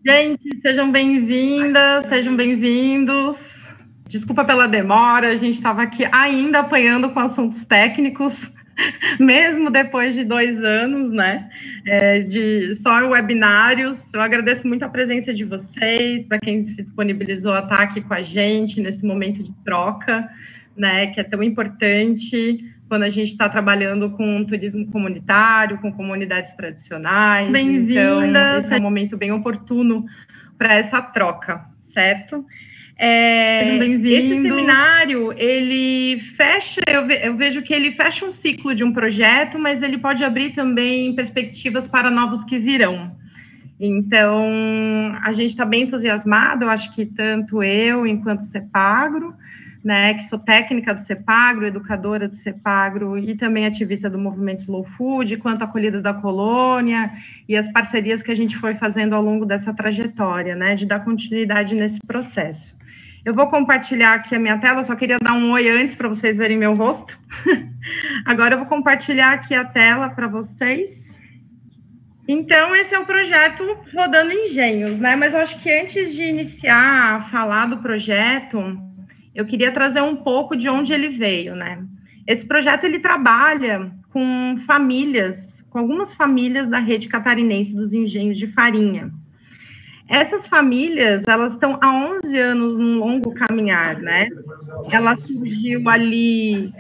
Gente, sejam bem-vindas, sejam bem-vindos. Desculpa pela demora, a gente estava aqui ainda apanhando com assuntos técnicos, mesmo depois de 2 anos, né, de só webinários. Eu agradeço muito a presença de vocês, para quem se disponibilizou a estar aqui com a gente nesse momento de troca, né, que é tão importante quando a gente está trabalhando com turismo comunitário, com comunidades tradicionais. Bem-vinda! Então, esse é um momento bem oportuno para essa troca, certo? Esse seminário, ele fecha, eu vejo que ele fecha um ciclo de um projeto, mas ele pode abrir também perspectivas para novos que virão. Então, a gente está bem entusiasmado, eu acho que tanto eu, enquanto CEPAGRO, né, que sou técnica do CEPAGRO, educadora do CEPAGRO e também ativista do movimento Slow Food, quanto a Acolhida da Colônia e as parcerias que a gente foi fazendo ao longo dessa trajetória, né, de dar continuidade nesse processo. Eu vou compartilhar aqui a minha tela, só queria dar um oi antes para vocês verem meu rosto. Agora eu vou compartilhar aqui a tela para vocês. Então, esse é o projeto Rodando Engenhos, né, mas eu acho que antes de iniciar a falar do projeto, eu queria trazer um pouco de onde ele veio, né? Esse projeto, ele trabalha com famílias, com algumas famílias da rede catarinense dos engenhos de farinha. Essas famílias, elas estão há 11 anos num longo caminhar, né? Ela surgiu ali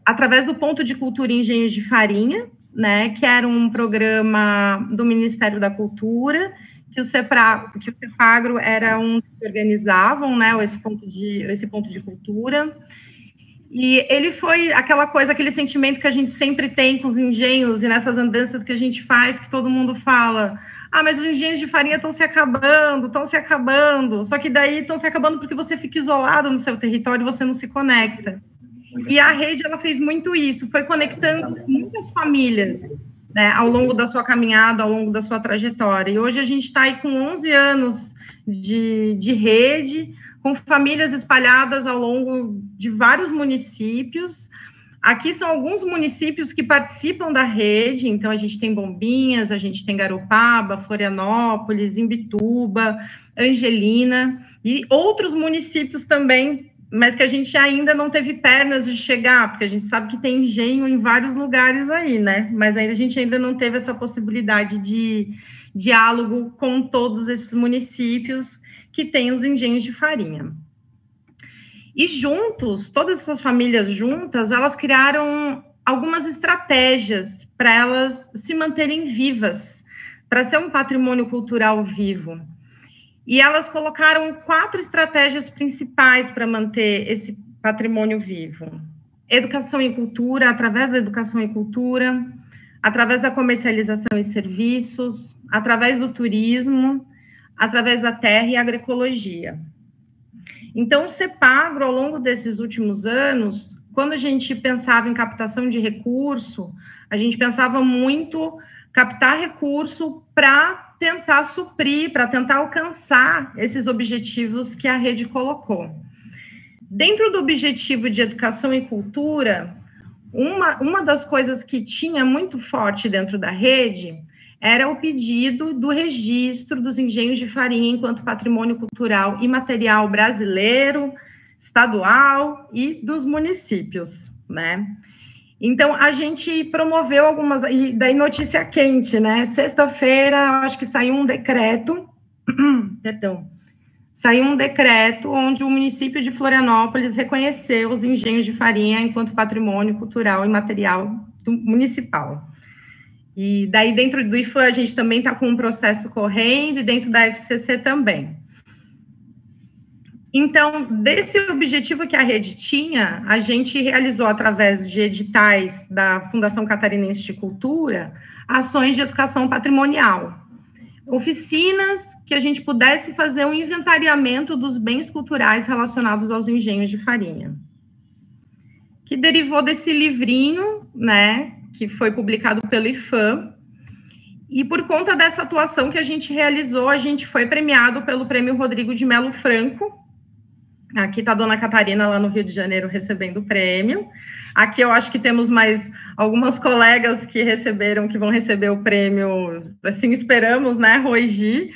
através do Ponto de Cultura e Engenhos de Farinha, né? Que era um programa do Ministério da Cultura, que o CEPAGRO era um que organizavam, né, esse ponto de cultura, e ele foi aquela coisa, aquele sentimento que a gente sempre tem com os engenhos, e nessas andanças que a gente faz, que todo mundo fala, mas os engenhos de farinha estão se acabando, só que daí estão se acabando porque você fica isolado no seu território e você não se conecta. E a rede, ela fez muito isso, foi conectando muitas famílias, né, ao longo da sua caminhada, ao longo da sua trajetória. E hoje a gente está aí com 11 anos de rede, com famílias espalhadas ao longo de vários municípios. Aqui são alguns municípios que participam da rede, então a gente tem Bombinhas, a gente tem Garopaba, Florianópolis, Imbituba, Angelina, e outros municípios também, mas que a gente ainda não teve pernas de chegar, porque a gente sabe que tem engenho em vários lugares aí, né? Mas ainda a gente ainda não teve essa possibilidade de diálogo com todos esses municípios que têm os engenhos de farinha. E juntos, todas essas famílias juntas, elas criaram algumas estratégias para elas se manterem vivas, para ser um patrimônio cultural vivo. E elas colocaram 4 estratégias principais para manter esse patrimônio vivo. Educação e cultura, através da educação e cultura, através da comercialização e serviços, através do turismo, através da terra e agroecologia. Então, o CEPAGRO, ao longo desses últimos anos, quando a gente pensava em captação de recurso, a gente pensava muito captar recurso para tentar suprir, para tentar alcançar esses objetivos que a rede colocou. Dentro do objetivo de educação e cultura, uma das coisas que tinha muito forte dentro da rede era o pedido do registro dos engenhos de farinha enquanto patrimônio cultural imaterial brasileiro, estadual e dos municípios, né? Então, a gente promoveu algumas, e daí notícia quente, né? Sexta-feira, acho que saiu um decreto, saiu um decreto onde o município de Florianópolis reconheceu os engenhos de farinha enquanto patrimônio cultural e material municipal. E daí, dentro do IFAM, a gente também está com um processo correndo, e dentro da FCC também. Então, desse objetivo que a rede tinha, a gente realizou, através de editais da Fundação Catarinense de Cultura, ações de educação patrimonial. Oficinas que a gente pudesse fazer um inventariamento dos bens culturais relacionados aos engenhos de farinha. Que derivou desse livrinho, né, que foi publicado pelo IFAM, e por conta dessa atuação que a gente realizou, a gente foi premiado pelo Prêmio Rodrigo de Melo Franco, Aqui está a dona Catarina, lá no Rio de Janeiro, recebendo o prêmio. Aqui eu acho que temos mais algumas colegas que vão receber o prêmio, assim esperamos, né, Roigi,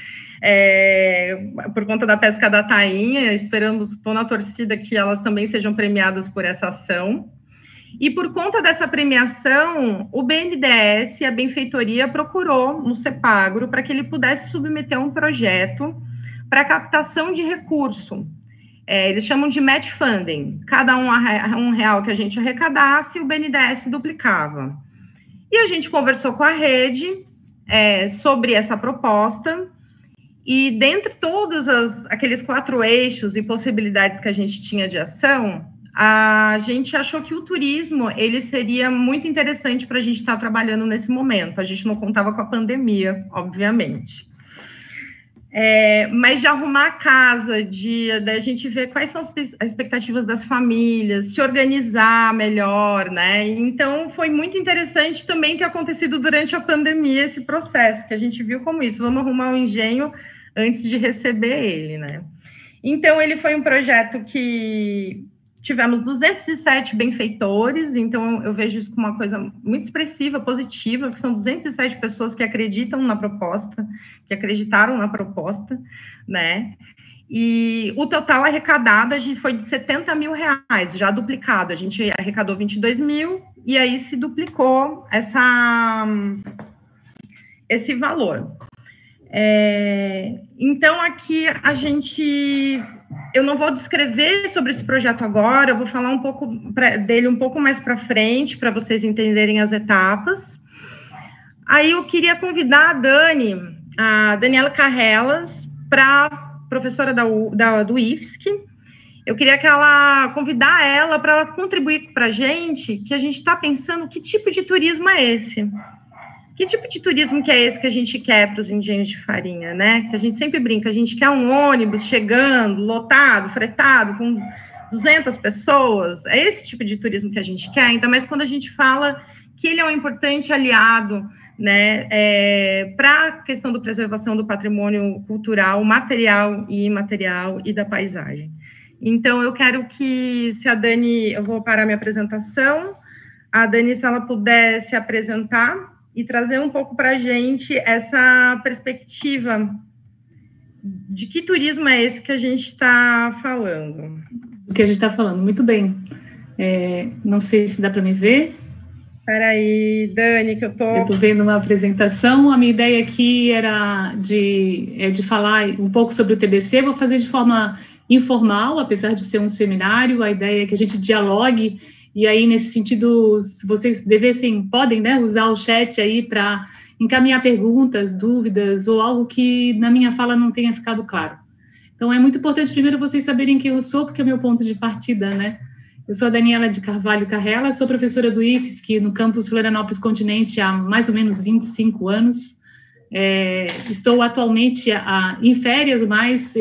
por conta da pesca da tainha, esperamos, estou na torcida que elas também sejam premiadas por essa ação. E por conta dessa premiação, o BNDES e a Benfeitoria procurou no CEPAGRO para que ele pudesse submeter um projeto para captação de recurso. Eles chamam de match funding. Cada um real que a gente arrecadasse, o BNDES duplicava. E a gente conversou com a rede sobre essa proposta, e dentre todos aqueles 4 eixos e possibilidades que a gente tinha de ação, a gente achou que o turismo, ele seria muito interessante para a gente estar trabalhando nesse momento. A gente não contava com a pandemia, obviamente. Mas de arrumar a casa, da gente ver quais são as expectativas das famílias, se organizar melhor, né? Então, foi muito interessante também ter acontecido durante a pandemia esse processo, que a gente viu como isso, vamos arrumar um engenho antes de receber ele, né? Então, ele foi um projeto que tivemos 207 benfeitores, então eu vejo isso como uma coisa muito expressiva, positiva, que são 207 pessoas que acreditam na proposta, que acreditaram na proposta, né? E o total arrecadado foi de 70 mil reais, já duplicado. A gente arrecadou 22 mil e aí se duplicou esse valor. Então, aqui eu não vou descrever sobre esse projeto agora, eu vou falar um pouco dele um pouco mais para frente, para vocês entenderem as etapas. Aí eu queria convidar a Daniela Carrelas, professora do IFSC. Eu queria convidar ela para ela contribuir para a gente, que a gente está pensando que tipo de turismo é esse. Que tipo de turismo que é esse que a gente quer para os engenhos de farinha, né? Que a gente sempre brinca, a gente quer um ônibus chegando, lotado, fretado, com 200 pessoas. É esse tipo de turismo que a gente quer, ainda mais quando a gente fala que ele é um importante aliado, né, para a questão da preservação do patrimônio cultural, material e imaterial e da paisagem. Então, eu quero se a Dani, eu vou parar minha apresentação, a Dani, se ela puder se apresentar e trazer um pouco para a gente essa perspectiva de que turismo é esse que a gente está falando. O que a gente está falando, muito bem. Não sei se dá para me ver. Espera aí, Dani, que eu estou vendo uma apresentação. A minha ideia aqui era de falar um pouco sobre o TBC, vou fazer de forma informal, apesar de ser um seminário, a ideia é que a gente dialogue. E aí, nesse sentido, se vocês podem, né, usar o chat aí para encaminhar perguntas, dúvidas, ou algo que na minha fala não tenha ficado claro. Então, é muito importante, primeiro, vocês saberem quem eu sou, porque é o meu ponto de partida, né? Eu sou a Daniela de Carvalho Carrela, sou professora do IFSC no campus Florianópolis Continente há mais ou menos 25 anos. Estou atualmente em férias, mas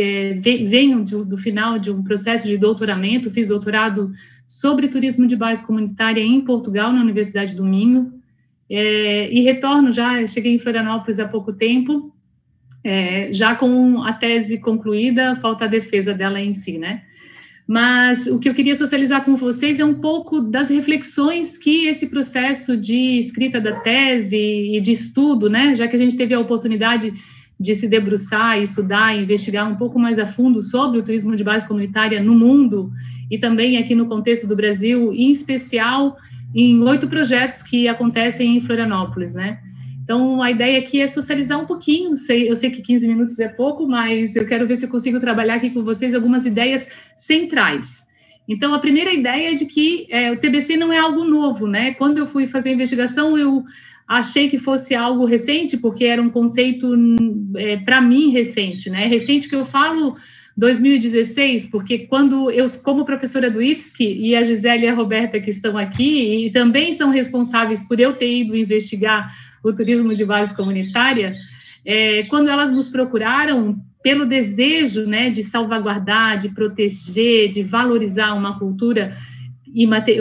venho do final de um processo de doutoramento, fiz doutorado sobre turismo de base comunitária em Portugal, na Universidade do Minho, e cheguei em Florianópolis há pouco tempo, já com a tese concluída, falta a defesa dela em si, né? Mas o que eu queria socializar com vocês é um pouco das reflexões que esse processo de escrita da tese e de estudo, né, já que a gente teve a oportunidade de se debruçar, estudar, investigar um pouco mais a fundo sobre o turismo de base comunitária no mundo e também aqui no contexto do Brasil, em especial em 8 projetos que acontecem em Florianópolis, né? Então, a ideia aqui é socializar um pouquinho, eu sei que 15 minutos é pouco, mas eu quero ver se eu consigo trabalhar aqui com vocês algumas ideias centrais. Então, a primeira ideia é de que o TBC não é algo novo, né? Quando eu fui fazer a investigação, eu achei que fosse algo recente, porque era um conceito, para mim, recente, né? Recente que eu falo 2016, porque quando eu, como professora do IFSC, e a Gisele e a Roberta que estão aqui, e também são responsáveis por eu ter ido investigar o turismo de base comunitária, quando elas nos procuraram pelo desejo, né, de salvaguardar, de proteger, de valorizar uma cultura,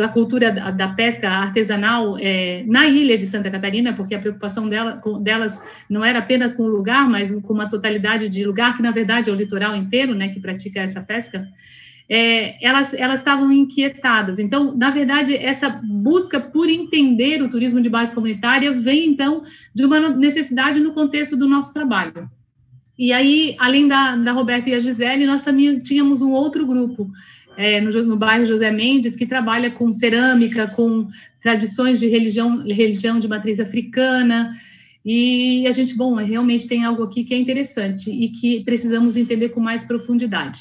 a cultura da pesca artesanal na ilha de Santa Catarina, porque a preocupação delas não era apenas com o lugar, mas com uma totalidade de lugar, que na verdade é o litoral inteiro, né, que pratica essa pesca. elas estavam inquietadas. Então, na verdade, essa busca por entender o turismo de base comunitária vem, então, de uma necessidade no contexto do nosso trabalho. E aí, além da Roberta e a Gisele, nós também tínhamos um outro grupo, no bairro José Mendes, que trabalha com cerâmica, com tradições de religião de matriz africana, e a gente, realmente tem algo aqui que é interessante e que precisamos entender com mais profundidade.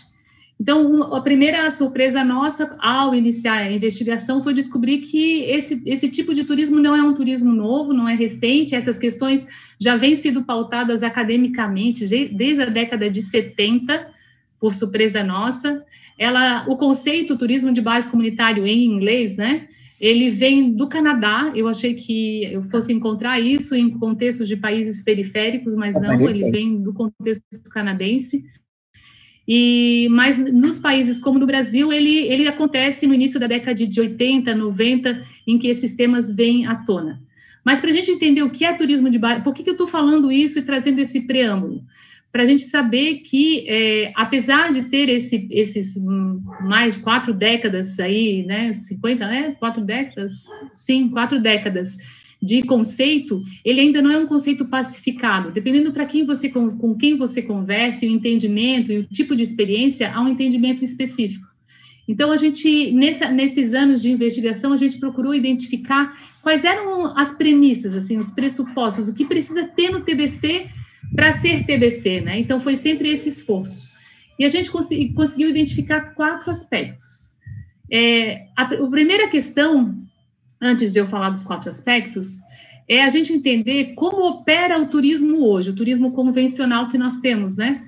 Então, a primeira surpresa nossa ao iniciar a investigação foi descobrir que esse tipo de turismo não é um turismo novo, não é recente, essas questões já vêm sendo pautadas academicamente desde a década de 70, por surpresa nossa. O conceito turismo de base comunitário em inglês, né, ele vem do Canadá. Eu achei que eu fosse encontrar isso em contextos de países periféricos, mas não, ele vem do contexto canadense. Mas nos países como no Brasil, ele acontece no início da década de 80, 90, em que esses temas vêm à tona. Mas para a gente entender o que é turismo de base, por que eu estou falando isso e trazendo esse preâmbulo? Para a gente saber que, apesar de ter esses mais 4 décadas aí, né, 50, 4 décadas? Sim, 4 décadas de conceito, ele ainda não é um conceito pacificado. Dependendo com quem você converse, o entendimento e o tipo de experiência, há um entendimento específico. Então, a gente, nesses anos de investigação, a gente procurou identificar quais eram as premissas, assim, os pressupostos, o que precisa ter no TBC para ser TBC, né? Então, foi sempre esse esforço. E a gente conseguiu identificar 4 aspectos. A primeira questão, antes de eu falar dos 4 aspectos, é a gente entender como opera o turismo hoje, o turismo convencional que nós temos, né?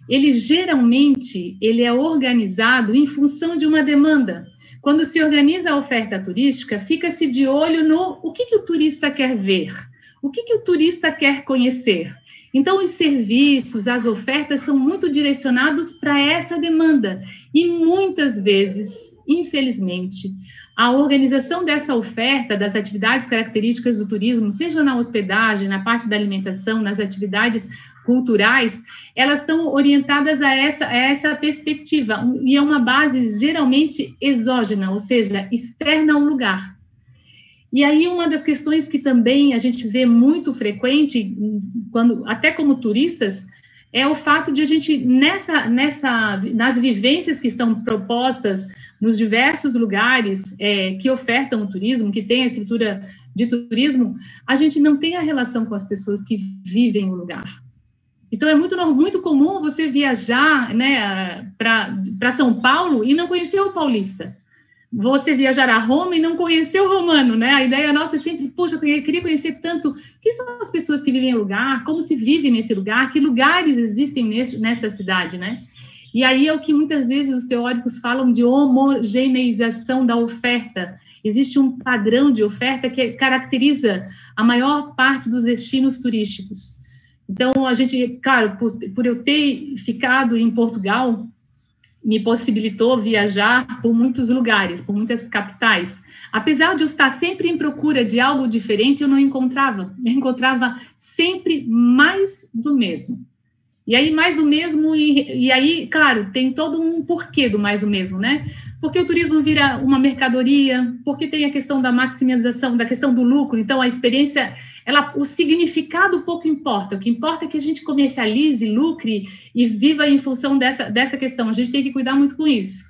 Ele é organizado em função de uma demanda. Quando se organiza a oferta turística, fica-se de olho no o que o turista quer ver, o que o turista quer conhecer. Então, os serviços, as ofertas são muito direcionados para essa demanda. E muitas vezes, infelizmente, a organização dessa oferta, das atividades características do turismo, seja na hospedagem, na parte da alimentação, nas atividades culturais, elas estão orientadas a essa perspectiva, e é uma base geralmente exógena, ou seja, externa ao lugar. E aí, uma das questões que também a gente vê muito frequente, até como turistas, é o fato de a gente, nas vivências que estão propostas nos diversos lugares que ofertam o turismo, que tem a estrutura de turismo, a gente não tem a relação com as pessoas que vivem o lugar. Então, é muito comum você viajar, né, para São Paulo e não conhecer o paulista. Você viajar a Roma e não conhecer o romano, né? A ideia nossa é sempre, poxa, eu queria conhecer tanto quem são as pessoas que vivem no lugar, como se vive nesse lugar, que lugares existem nessa cidade, né? E aí é o que muitas vezes os teóricos falam de homogeneização da oferta. Existe um padrão de oferta que caracteriza a maior parte dos destinos turísticos. Então, a gente, claro, por eu ter ficado em Portugal, me possibilitou viajar por muitos lugares, por muitas capitais. Apesar de eu estar sempre em procura de algo diferente, eu não encontrava. Eu encontrava sempre mais do mesmo. E aí, mais do mesmo, e aí, claro, tem todo um porquê do mais do mesmo, né? Porque o turismo vira uma mercadoria, porque tem a questão da maximização, da questão do lucro. Então, a experiência, o significado pouco importa. O que importa é que a gente comercialize, lucre e viva em função dessa questão. A gente tem que cuidar muito com isso.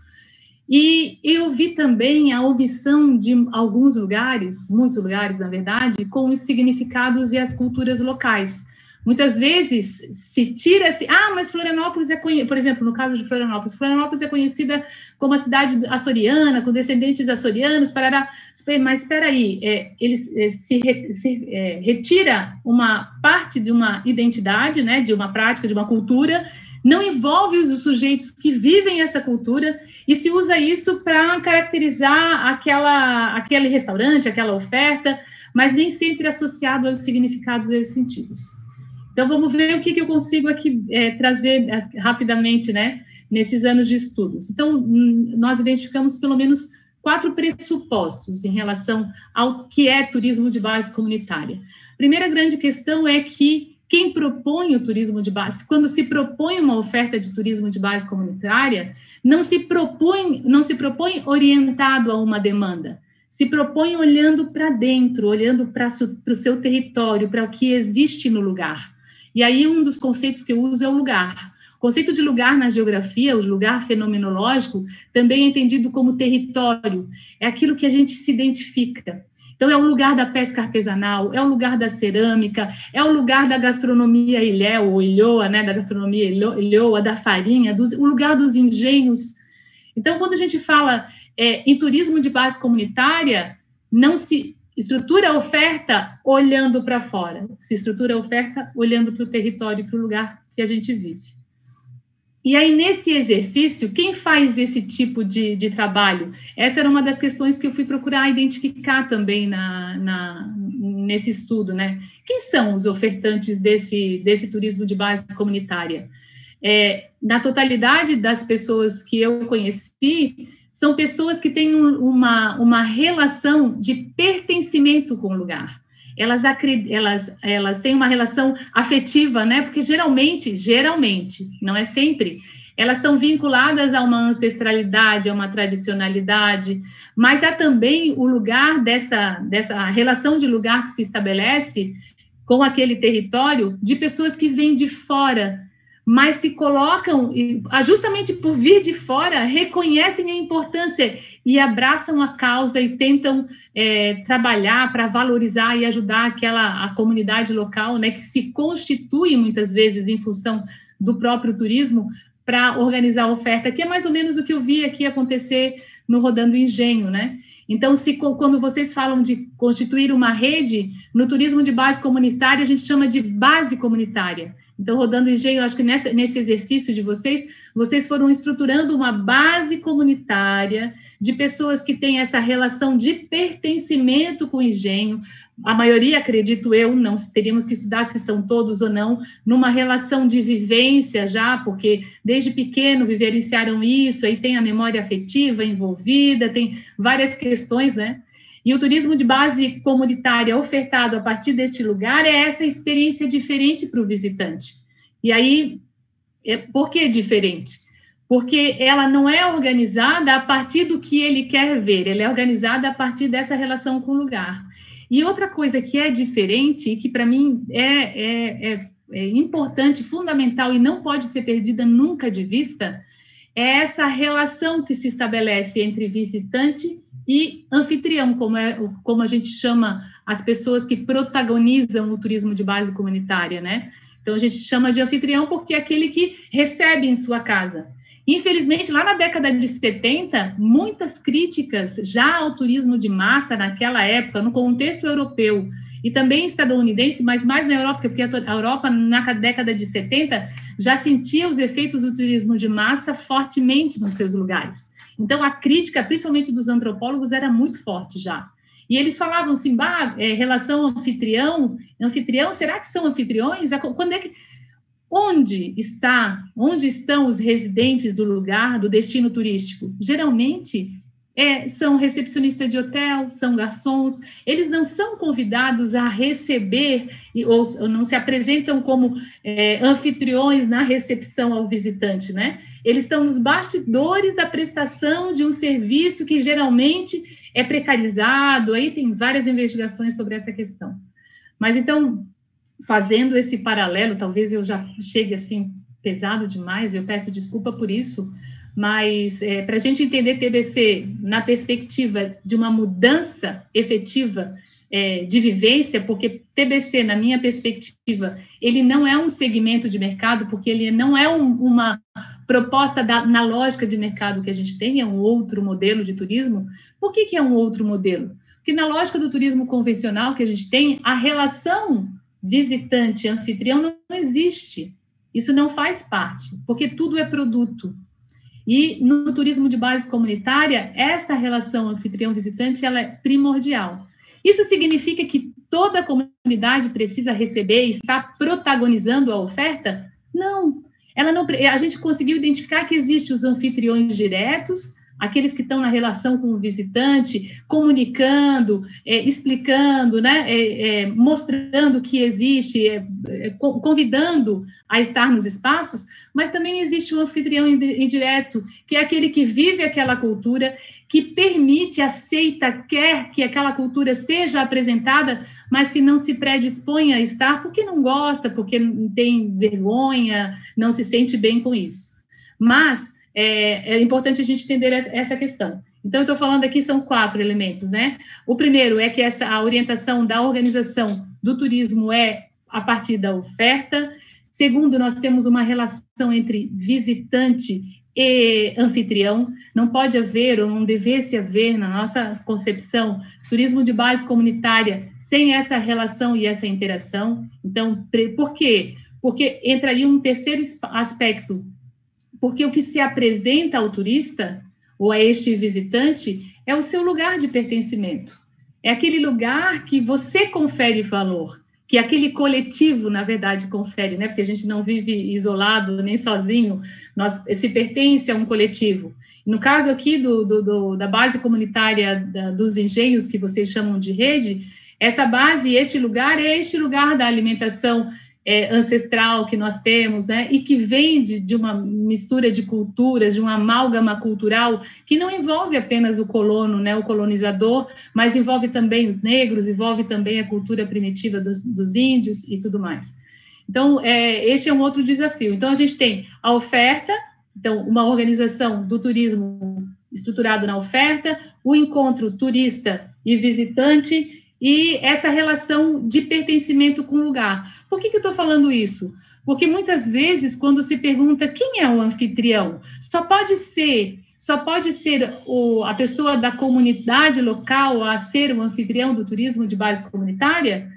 E eu vi também a omissão de alguns lugares, muitos lugares, na verdade, com os significados e as culturas locais. Muitas vezes se tira-se, mas Florianópolis por exemplo, no caso de Florianópolis é conhecida como a cidade açoriana, com descendentes açorianos, mas espera aí, retira uma parte de uma identidade, né, de uma prática, de uma cultura, não envolve os sujeitos que vivem essa cultura e se usa isso para caracterizar aquele restaurante, aquela oferta, mas nem sempre associado aos significados e aos sentidos. Então, vamos ver o que eu consigo aqui trazer rapidamente, né, nesses anos de estudos. Então, nós identificamos pelo menos 4 pressupostos em relação ao que é turismo de base comunitária. A primeira grande questão é que quem propõe o turismo de base, quando se propõe uma oferta de turismo de base comunitária, não se propõe orientado a uma demanda, se propõe olhando para dentro, olhando para o seu território, para o que existe no lugar. E aí um dos conceitos que eu uso é o lugar. O conceito de lugar na geografia, o lugar fenomenológico, também é entendido como território, é aquilo que a gente se identifica. Então, é o lugar da pesca artesanal, é o lugar da cerâmica, é o lugar da gastronomia ilhéu, ou ilhoa, né, da gastronomia ilhoa, da farinha, o lugar dos engenhos. Então, quando a gente fala em turismo de base comunitária, não se estrutura a oferta olhando para fora, se estrutura a oferta olhando para o território, para o lugar que a gente vive. E aí, nesse exercício, quem faz esse tipo de trabalho? Essa era uma das questões que eu fui procurar identificar também nesse estudo, né? Quem são os ofertantes desse turismo de base comunitária? Na totalidade das pessoas que eu conheci, são pessoas que têm uma relação de pertencimento com o lugar. Elas têm uma relação afetiva, né? Porque geralmente, não é sempre, elas estão vinculadas a uma ancestralidade, a uma tradicionalidade, mas há também o lugar dessa relação de lugar que se estabelece com aquele território de pessoas que vêm de fora, mas se colocam, justamente por vir de fora, reconhecem a importância e abraçam a causa e tentam trabalhar para valorizar e ajudar a comunidade local, né, que se constitui muitas vezes em função do próprio turismo, para organizar a oferta, que é mais ou menos o que eu vi aqui acontecer no Rodando Engenho, né? Então, quando vocês falam de constituir uma rede, no turismo de base comunitária, a gente chama de base comunitária. Então, Rodando Engenho, eu acho que nesse exercício de vocês foram estruturando uma base comunitária de pessoas que têm essa relação de pertencimento com o engenho. A maioria, acredito eu, não teríamos que estudar se são todos ou não, numa relação de vivência já, porque desde pequeno vivenciaram isso, aí tem a memória afetiva envolvida, tem várias questões, né? E o turismo de base comunitária ofertado a partir deste lugar é essa experiência diferente para o visitante. E aí, por que diferente? Porque ela não é organizada a partir do que ele quer ver, ela é organizada a partir dessa relação com o lugar. E outra coisa que é diferente, e que para mim é importante, fundamental e não pode ser perdida nunca de vista, é essa relação que se estabelece entre visitante e anfitrião, como a gente chama as pessoas que protagonizam o turismo de base comunitária, né? Então, a gente chama de anfitrião porque é aquele que recebe em sua casa. Infelizmente, lá na década de 70, muitas críticas já ao turismo de massa naquela época, no contexto europeu e também estadunidense, mas mais na Europa, porque a Europa, na década de 70, já sentia os efeitos do turismo de massa fortemente nos seus lugares. Então, a crítica, principalmente dos antropólogos, era muito forte já. E eles falavam assim, relação anfitrião, será que são anfitriões? Quando é que... Onde estão os residentes do lugar, do destino turístico? Geralmente, são recepcionistas de hotel, são garçons, eles não são convidados a receber, ou não se apresentam como anfitriões na recepção ao visitante, né? Eles estão nos bastidores da prestação de um serviço que geralmente é precarizado, aí tem várias investigações sobre essa questão. Mas, então, fazendo esse paralelo, talvez eu já chegue assim pesado demais, eu peço desculpa por isso, mas para a gente entender TBC na perspectiva de uma mudança efetiva de vivência, porque TBC, na minha perspectiva, ele não é um segmento de mercado, porque ele não é uma proposta na lógica de mercado que a gente tem, é um outro modelo de turismo. Por que é um outro modelo? Porque na lógica do turismo convencional que a gente tem, a relação visitante-anfitrião não existe. Isso não faz parte, porque tudo é produto. E no turismo de base comunitária, esta relação anfitrião-visitante, ela é primordial. Isso significa que toda a comunidade precisa receber e estar protagonizando a oferta? Não. A gente conseguiu identificar que existem os anfitriões diretos, aqueles que estão na relação com o visitante, comunicando, explicando, né, mostrando que existe, convidando a estar nos espaços, mas também existe o anfitrião indireto, que é aquele que vive aquela cultura, que permite, aceita, quer que aquela cultura seja apresentada, mas que não se predispõe a estar porque não gosta, porque tem vergonha, não se sente bem com isso. Mas é importante a gente entender essa questão. Então, eu estou falando aqui, são 4 elementos, né? O primeiro é que a orientação da organização do turismo é a partir da oferta. Segundo, nós temos uma relação entre visitante e anfitrião. Não pode haver, ou não devesse haver, na nossa concepção, turismo de base comunitária sem essa relação e essa interação. Então, por quê? Porque entra aí um terceiro aspecto, porque o que se apresenta ao turista, ou a este visitante, é o seu lugar de pertencimento. É aquele lugar que você confere valor, que aquele coletivo, na verdade, confere, né? Porque a gente não vive isolado, nem sozinho, se pertence a um coletivo. No caso aqui da base comunitária dos engenhos, que vocês chamam de rede, essa base, este lugar, é este lugar da alimentação ancestral que nós temos, né, e que vem de uma mistura de culturas, de uma amálgama cultural, que não envolve apenas o colono, né, o colonizador, mas envolve também os negros, envolve também a cultura primitiva dos índios e tudo mais. Então, este é um outro desafio. Então, a gente tem a oferta, então, uma organização do turismo estruturado na oferta, o encontro turista e visitante, e essa relação de pertencimento com o lugar. Por que eu estou falando isso? Porque muitas vezes, quando se pergunta quem é o anfitrião, só pode ser a pessoa da comunidade local a ser o anfitrião do turismo de base comunitária?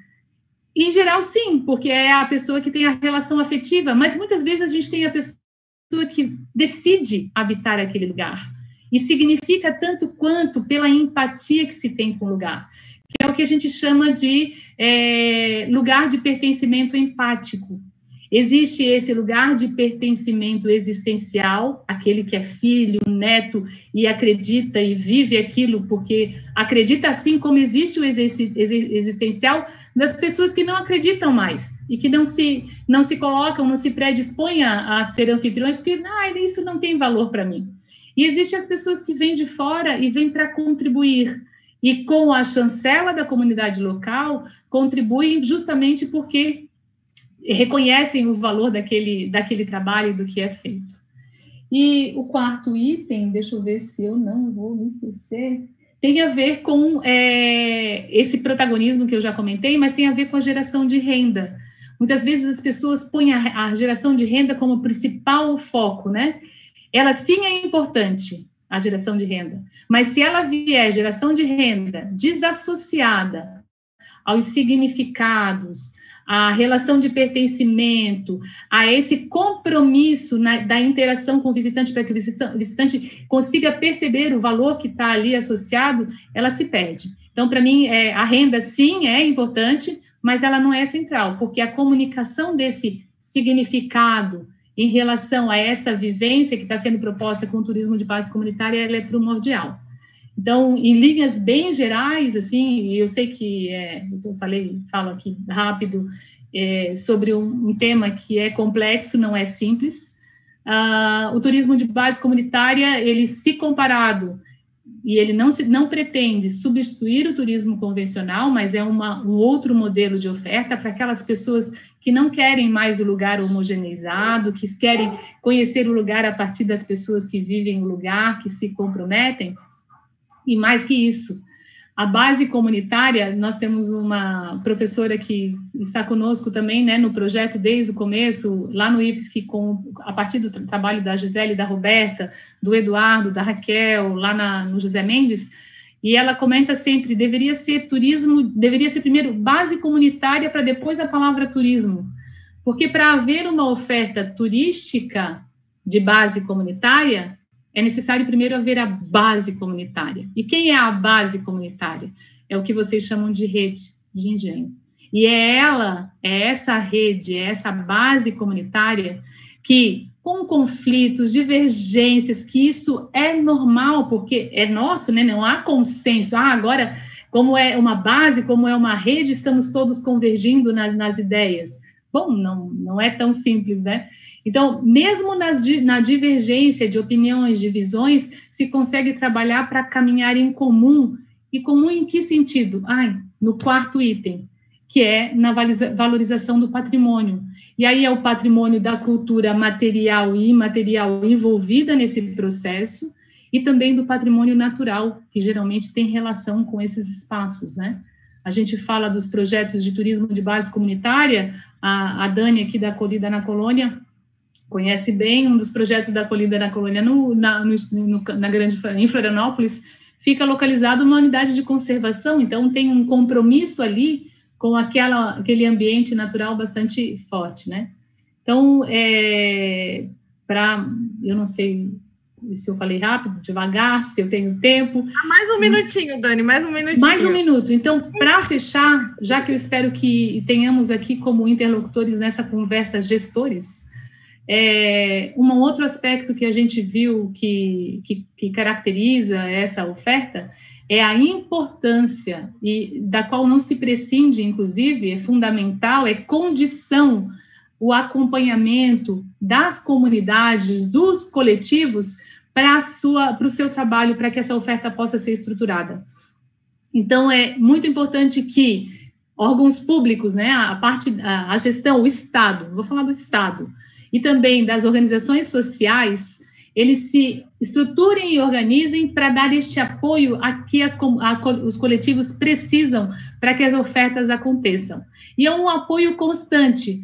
Em geral, sim, porque é a pessoa que tem a relação afetiva, mas muitas vezes a gente tem a pessoa que decide habitar aquele lugar, e significa tanto quanto pela empatia que se tem com o lugar, que é o que a gente chama de lugar de pertencimento empático. Existe esse lugar de pertencimento existencial, aquele que é filho, neto, e acredita e vive aquilo, porque acredita assim como existe o existencial das pessoas que não acreditam mais, e que não se colocam, não se predispõem a ser anfitriões, porque isso não tem valor para mim. E existem as pessoas que vêm de fora e vêm para contribuir, e com a chancela da comunidade local, contribuem justamente porque reconhecem o valor daquele trabalho e do que é feito. E o 4º item, deixa eu ver se eu não vou me esquecer, tem a ver com esse protagonismo que eu já comentei, mas tem a ver com a geração de renda. Muitas vezes as pessoas põem a geração de renda como principal foco, né? Ela sim é importante, a geração de renda, mas se ela vier geração de renda desassociada aos significados, à relação de pertencimento, a esse compromisso da interação com o visitante, para que o visitante consiga perceber o valor que está ali associado, ela se perde. Então, para mim, a renda, sim, é importante, mas ela não é central, porque a comunicação desse significado em relação a essa vivência que está sendo proposta com o turismo de base comunitária, ela é primordial. Então, em linhas bem gerais, assim, eu sei que eu falo aqui rápido sobre um tema que é complexo, não é simples. O turismo de base comunitária, ele, se comparado, e ele não pretende substituir o turismo convencional, mas é um outro modelo de oferta para aquelas pessoas que não querem mais o lugar homogeneizado, que querem conhecer o lugar a partir das pessoas que vivem o lugar, que se comprometem. E mais que isso, a base comunitária, nós temos uma professora que está conosco também, né, no projeto desde o começo, lá no IFSC, a partir do trabalho da Gisele, da Roberta, do Eduardo, da Raquel, lá no José Mendes, e ela comenta sempre, deveria ser primeiro base comunitária para depois a palavra turismo, porque para haver uma oferta turística de base comunitária, é necessário primeiro haver a base comunitária. E quem é a base comunitária? É o que vocês chamam de rede de engenho. E é essa rede, é essa base comunitária que com conflitos, divergências, que isso é normal, porque é nosso, né? Não há consenso. Agora, como é uma base, como é uma rede, estamos todos convergindo nas ideias. Bom, não é tão simples, né? Então, mesmo na divergência de opiniões, de visões, se consegue trabalhar para caminhar em comum. E comum em que sentido? No quarto item, que é na valorização do patrimônio. E aí é o patrimônio da cultura material e imaterial envolvida nesse processo, e também do patrimônio natural, que geralmente tem relação com esses espaços, né? A gente fala dos projetos de turismo de base comunitária, a Dani aqui da Acolhida na Colônia conhece bem um dos projetos da Acolhida na Colônia em Florianópolis, fica localizado numa unidade de conservação, então tem um compromisso ali com aquele ambiente natural bastante forte, né? Então, eu não sei se eu falei rápido, devagar, se eu tenho tempo. Mais um minutinho, Dani, mais um minutinho. Mais um minuto. Então, para fechar, já que eu espero que tenhamos aqui como interlocutores nessa conversa gestores, um outro aspecto que a gente viu que caracteriza essa oferta é a importância, e da qual não se prescinde, inclusive, é fundamental, é condição, o acompanhamento das comunidades, dos coletivos, para o seu trabalho, para que essa oferta possa ser estruturada. Então, é muito importante que órgãos públicos, né, a gestão, o Estado, vou falar do Estado, e também das organizações sociais, eles se estruturem e organizem para dar este apoio a que os coletivos precisam para que as ofertas aconteçam. E é um apoio constante.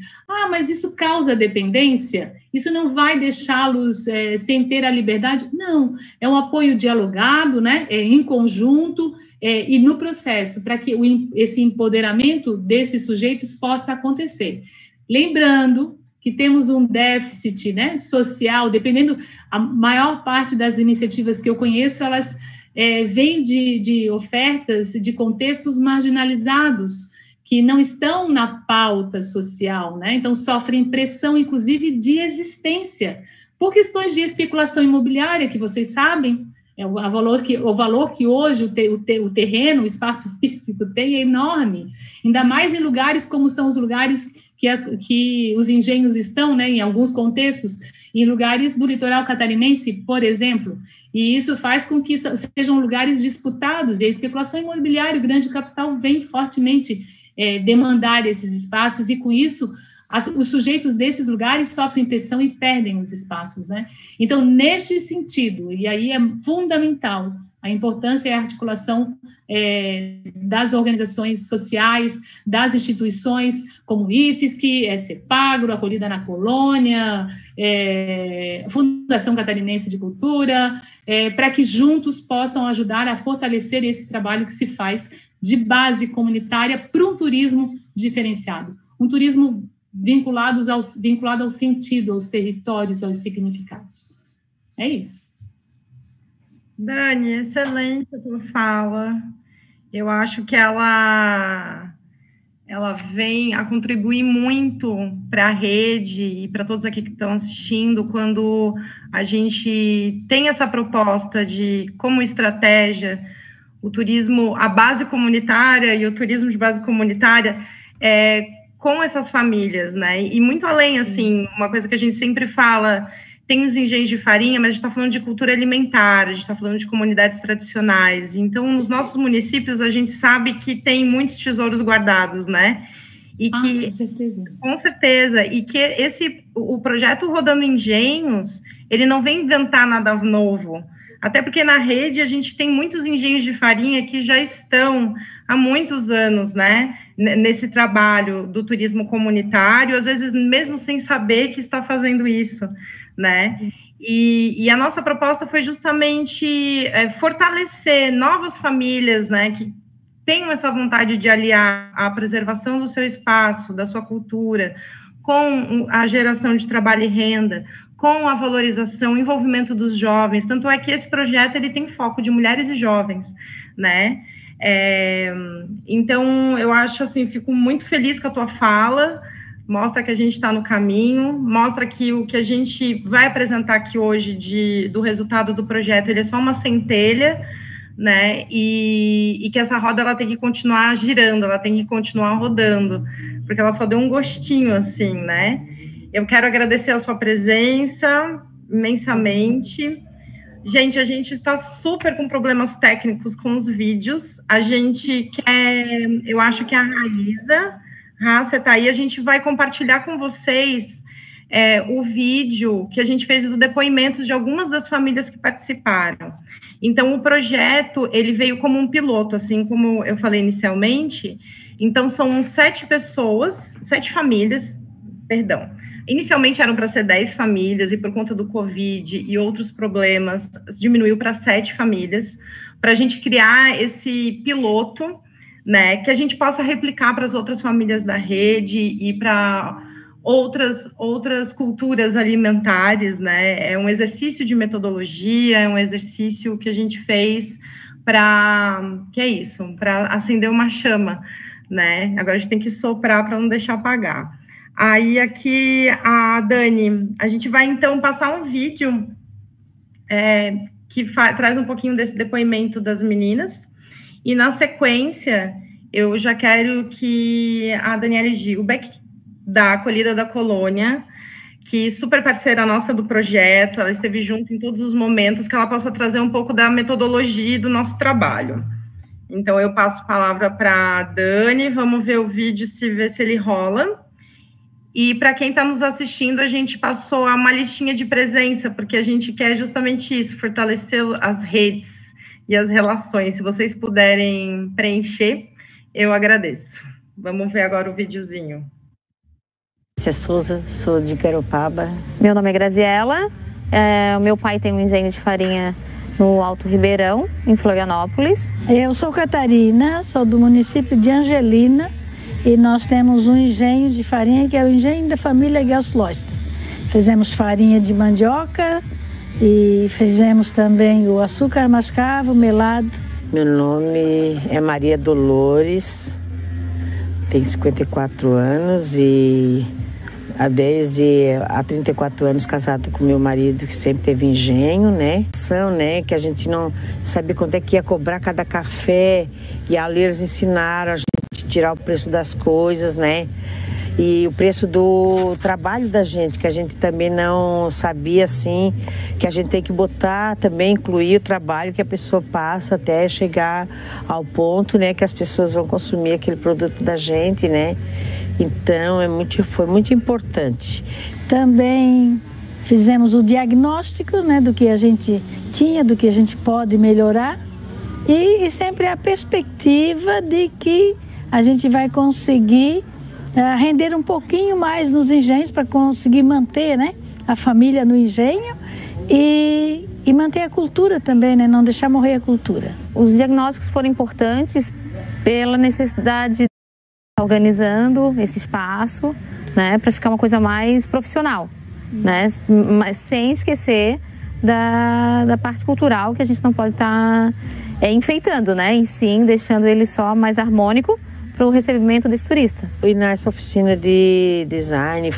Mas isso causa dependência? Isso não vai deixá-los sem ter a liberdade? Não, é um apoio dialogado, né, em conjunto e no processo, para que esse empoderamento desses sujeitos possa acontecer. Lembrando que temos um déficit, né, social, dependendo, a maior parte das iniciativas que eu conheço, elas vêm de ofertas, de contextos marginalizados, que não estão na pauta social, né, então sofrem pressão, inclusive, de existência, por questões de especulação imobiliária, que vocês sabem, o valor que hoje o terreno, o espaço físico tem é enorme, ainda mais em lugares como são os lugares que os engenhos estão, né, em alguns contextos, em lugares do litoral catarinense, por exemplo, e isso faz com que sejam lugares disputados, e a especulação imobiliária, o grande capital, vem fortemente demandar esses espaços, e com isso, os sujeitos desses lugares sofrem pressão e perdem os espaços, né? Então, neste sentido, e aí é fundamental a importância e a articulação das organizações sociais, das instituições como o IFSC, CEPAGRO, Acolhida na Colônia, Fundação Catarinense de Cultura, para que juntos possam ajudar a fortalecer esse trabalho que se faz de base comunitária para um turismo diferenciado, um turismo vinculado ao sentido, aos territórios, aos significados. É isso. Dani, excelente a tua fala. Eu acho que ela vem a contribuir muito para a rede e para todos aqui que estão assistindo, quando a gente tem essa proposta de, como estratégia, o turismo, a base comunitária e o turismo de base comunitária com essas famílias, né? E muito além, assim, uma coisa que a gente sempre fala, tem os engenhos de farinha, mas a gente está falando de cultura alimentar, a gente está falando de comunidades tradicionais. Então, nos nossos municípios, a gente sabe que tem muitos tesouros guardados, né? E que, com certeza. Com certeza. E que o projeto Rodando Engenhos, ele não vem inventar nada novo. Até porque na rede a gente tem muitos engenhos de farinha que já estão há muitos anos, né, nesse trabalho do turismo comunitário, às vezes mesmo sem saber que está fazendo isso, né? E a nossa proposta foi justamente fortalecer novas famílias, né, que tenham essa vontade de aliar a preservação do seu espaço, da sua cultura, com a geração de trabalho e renda, com a valorização, o envolvimento dos jovens. Tanto é que esse projeto ele tem foco de mulheres e jovens, né? Então, eu acho assim, fico muito feliz com a tua fala, mostra que a gente está no caminho, mostra que o que a gente vai apresentar aqui hoje do resultado do projeto, ele é só uma centelha, né, e que essa roda ela tem que continuar girando, ela tem que continuar rodando, porque ela só deu um gostinho, assim, né. Eu quero agradecer a sua presença imensamente. Gente, a gente está super com problemas técnicos com os vídeos, a gente quer, eu acho que a Raíza, você tá aí, a gente vai compartilhar com vocês o vídeo que a gente fez do depoimento de algumas das famílias que participaram. Então, o projeto, ele veio como um piloto, assim como eu falei inicialmente. Então, são 7 famílias, perdão. Inicialmente eram para ser 10 famílias, e por conta do Covid e outros problemas, diminuiu para 7 famílias, para a gente criar esse piloto, né, que a gente possa replicar para as outras famílias da rede e para outras culturas alimentares, né. É um exercício de metodologia, é um exercício que a gente fez para acender uma chama, né. Agora a gente tem que soprar para não deixar apagar. Aí aqui, a Dani, a gente vai então passar um vídeo que traz um pouquinho desse depoimento das meninas, e na sequência, eu já quero que a Daniele Gilbeck, da Acolhida da Colônia, que super parceira nossa do projeto, ela esteve junto em todos os momentos, que ela possa trazer um pouco da metodologia do nosso trabalho. Então, eu passo a palavra para a Dani, vamos ver o vídeo, ver se ele rola. E para quem está nos assistindo, a gente passou uma listinha de presença, porque a gente quer justamente isso, fortalecer as redes e as relações. Se vocês puderem preencher, eu agradeço. Vamos ver agora o videozinho. Eu sou Souza, sou de Garopaba. Meu nome é Graziela, o meu pai tem um engenho de farinha no Alto Ribeirão, em Florianópolis. Eu sou Catarina, sou do município de Angelina, e nós temos um engenho de farinha que é o engenho da família Gelsloster. Fizemos farinha de mandioca e fizemos também o açúcar mascavo, melado. Meu nome é Maria Dolores, tenho 54 anos e há 34 anos casado com meu marido, que sempre teve engenho, né? Que a gente não sabia quanto é que ia cobrar cada café, e ali eles ensinaram a gente a tirar o preço das coisas, né? E o preço do trabalho da gente, que a gente também não sabia, assim, que a gente tem que botar também, incluir o trabalho que a pessoa passa até chegar ao ponto, né, que as pessoas vão consumir aquele produto da gente, né? Então, foi muito importante. Também fizemos o diagnóstico, né, do que a gente tinha, do que a gente pode melhorar, e sempre a perspectiva de que a gente vai conseguir render um pouquinho mais nos engenhos para conseguir manter, né, a família no engenho e manter a cultura também, né, não deixar morrer a cultura. Os diagnósticos foram importantes pela necessidade de estar organizando esse espaço, né, para ficar uma coisa mais profissional, né, mas sem esquecer da parte cultural, que a gente não pode estar enfeitando, né, e sim deixando ele só mais harmônico para o recebimento desse turista. E nessa oficina de design,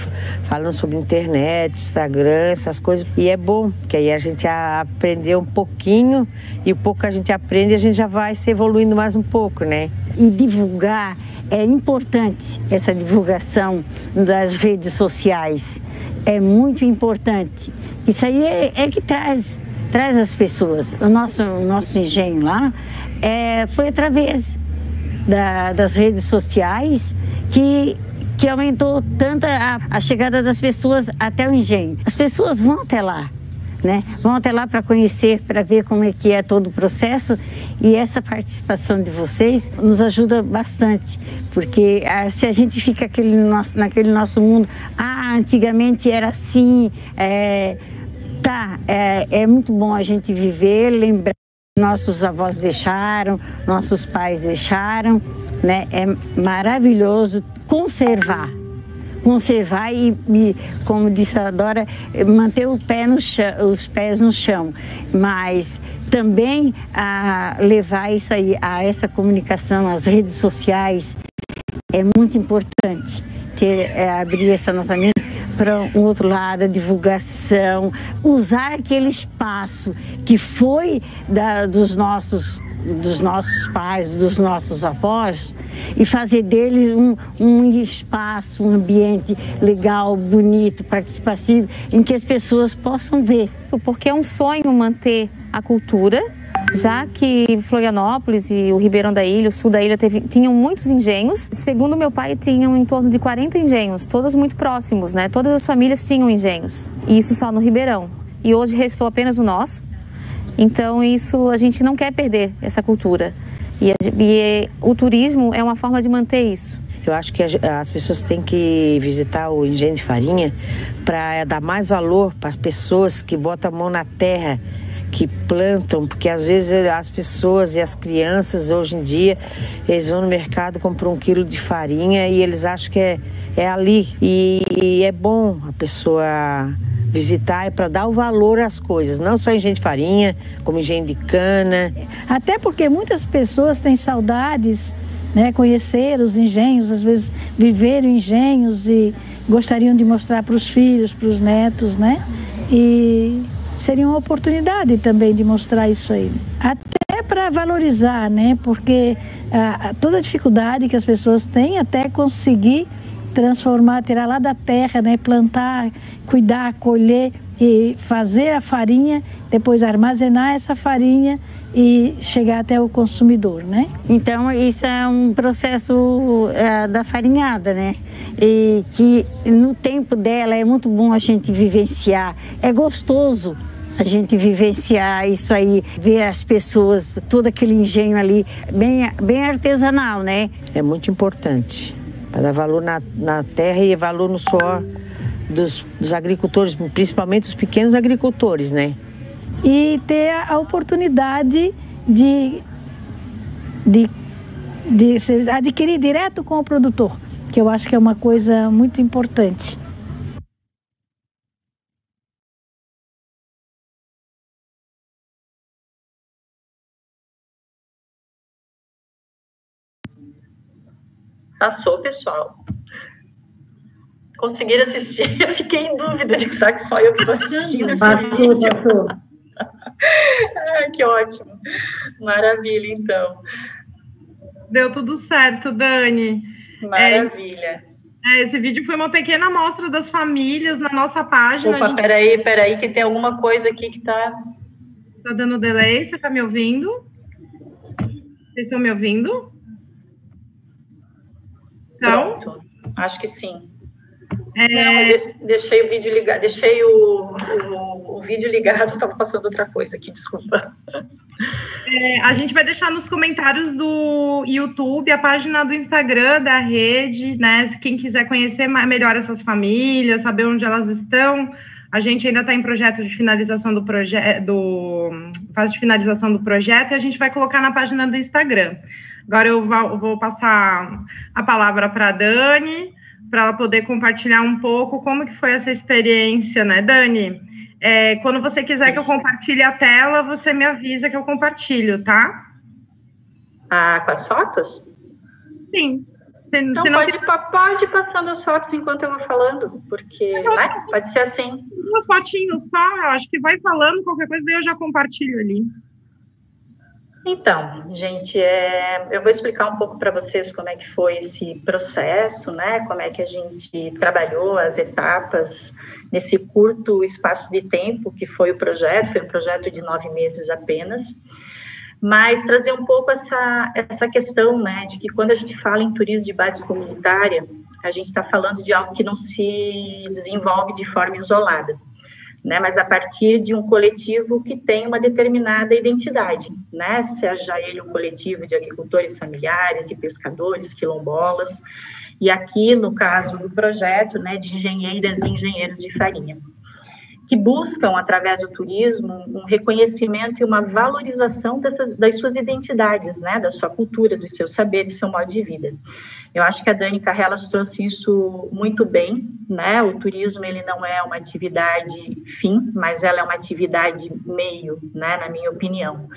falando sobre internet, Instagram, essas coisas, e é bom, porque aí a gente aprendeu um pouquinho, e o pouco que a gente aprende, a gente já vai se evoluindo mais um pouco, né? E divulgar, é importante essa divulgação das redes sociais, é muito importante. Isso aí é que traz as pessoas. O nosso engenho lá foi através das redes sociais que aumentou tanto a chegada das pessoas até o engenho. As pessoas vão até lá, né? Vão até lá para conhecer, para ver como é que é todo o processo, e essa participação de vocês nos ajuda bastante, porque se a gente fica naquele nosso mundo, antigamente era assim, é muito bom a gente viver, lembrar. Nossos avós deixaram, nossos pais deixaram, né? É maravilhoso conservar e, como disse a Dora, manter os pés no chão, mas também levar isso aí, essa comunicação, as redes sociais, É muito importante abrir essa nossa mente para um outro lado, a divulgação, usar aquele espaço que foi dos nossos pais, dos nossos avós, e fazer deles um espaço, um ambiente legal, bonito, participativo, em que as pessoas possam ver. Porque é um sonho manter a cultura, já que Florianópolis e o Ribeirão da Ilha, o sul da ilha, tinham muitos engenhos. Segundo meu pai, tinham em torno de 40 engenhos, todos muito próximos, né? Todas as famílias tinham engenhos, e isso só no Ribeirão. E hoje restou apenas o nosso. Então, isso a gente não quer perder, essa cultura. E o turismo é uma forma de manter isso. Eu acho que as pessoas têm que visitar o engenho de farinha para dar mais valor para as pessoas que botam a mão na terra, que plantam, porque às vezes as pessoas e as crianças hoje em dia, eles vão no mercado, compram 1 quilo de farinha e eles acham que é ali. E é bom a pessoa visitar para dar o valor às coisas, não só engenho de farinha, como engenho de cana. Até porque muitas pessoas têm saudades, né, conhecer os engenhos, às vezes viver em engenhos e gostariam de mostrar para os filhos, para os netos, né? E seria uma oportunidade também de mostrar isso aí. Até para valorizar, né? Porque toda a dificuldade que as pessoas têm até conseguir transformar, tirar lá da terra, né? Plantar, cuidar, colher e fazer a farinha, depois armazenar essa farinha e chegar até o consumidor, né? Então, isso é um processo da farinhada, né? E que no tempo dela é muito bom a gente vivenciar. É gostoso a gente vivenciar isso aí, ver as pessoas, todo aquele engenho ali, bem artesanal, né? É muito importante para dar valor na terra e valor no suor dos agricultores, principalmente os pequenos agricultores, né? E ter a oportunidade de adquirir direto com o produtor, que eu acho que é uma coisa muito importante. Passou, pessoal. Conseguiram assistir? Eu fiquei em dúvida de será que só eu que estou assistindo. Passou. Que ótimo. Maravilha, então. Deu tudo certo, Dani. Maravilha. Esse vídeo foi uma pequena amostra das famílias na nossa página. Opa, peraí, que tem alguma coisa aqui que tá dando delay. Você tá me ouvindo? Vocês estão me ouvindo? Então? Pronto. Acho que sim. Não, deixei o vídeo ligado, deixei o vídeo ligado, estava passando outra coisa aqui, desculpa. A gente vai deixar nos comentários do YouTube a página do Instagram da rede, né? Se quem quiser conhecer melhor essas famílias, saber onde elas estão. A gente ainda está em projeto de finalização do projeto, fase de finalização do projeto, e a gente vai colocar na página do Instagram. Agora eu vou passar a palavra para a Dani, para ela poder compartilhar um pouco como que foi essa experiência, né, Dani? Quando você quiser que eu compartilhe a tela, você me avisa que eu compartilho, tá? Com as fotos? Sim. Então, pode ir passando as fotos enquanto eu vou falando, porque pode ser assim. Umas fotinhos só, eu acho que vai falando qualquer coisa, daí eu já compartilho ali. Então, gente, eu vou explicar um pouco para vocês como é que foi esse processo, né? Como é que a gente trabalhou as etapas nesse curto espaço de tempo que foi o projeto. Foi um projeto de 9 meses apenas, mas trazer um pouco essa questão, né, de que quando a gente fala em turismo de base comunitária, a gente está falando de algo que não se desenvolve de forma isolada, né, mas a partir de um coletivo que tem uma determinada identidade, né, seja ele um coletivo de agricultores familiares, de pescadores, quilombolas, e aqui, no caso do projeto, né, de engenheiras e engenheiros de farinha, que buscam, através do turismo, um reconhecimento e uma valorização das suas identidades, né, da sua cultura, dos seus saberes, do seu modo de vida. Eu acho que a Dani Carrelas trouxe isso muito bem, né? O turismo, ele não é uma atividade fim, mas ela é uma atividade meio, né? Na minha opinião.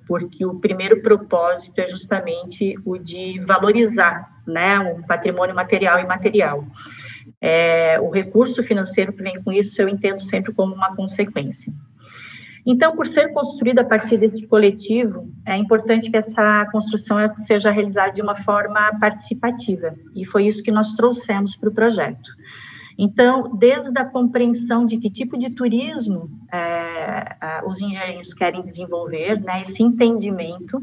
porque o primeiro propósito é justamente o de valorizar, né, o patrimônio material e imaterial. O recurso financeiro que vem com isso, eu entendo sempre como uma consequência. Então, por ser construída a partir desse coletivo, é importante que essa construção seja realizada de uma forma participativa, e foi isso que nós trouxemos para o projeto. Então, desde a compreensão de que tipo de turismo os engenheiros querem desenvolver, né, esse entendimento,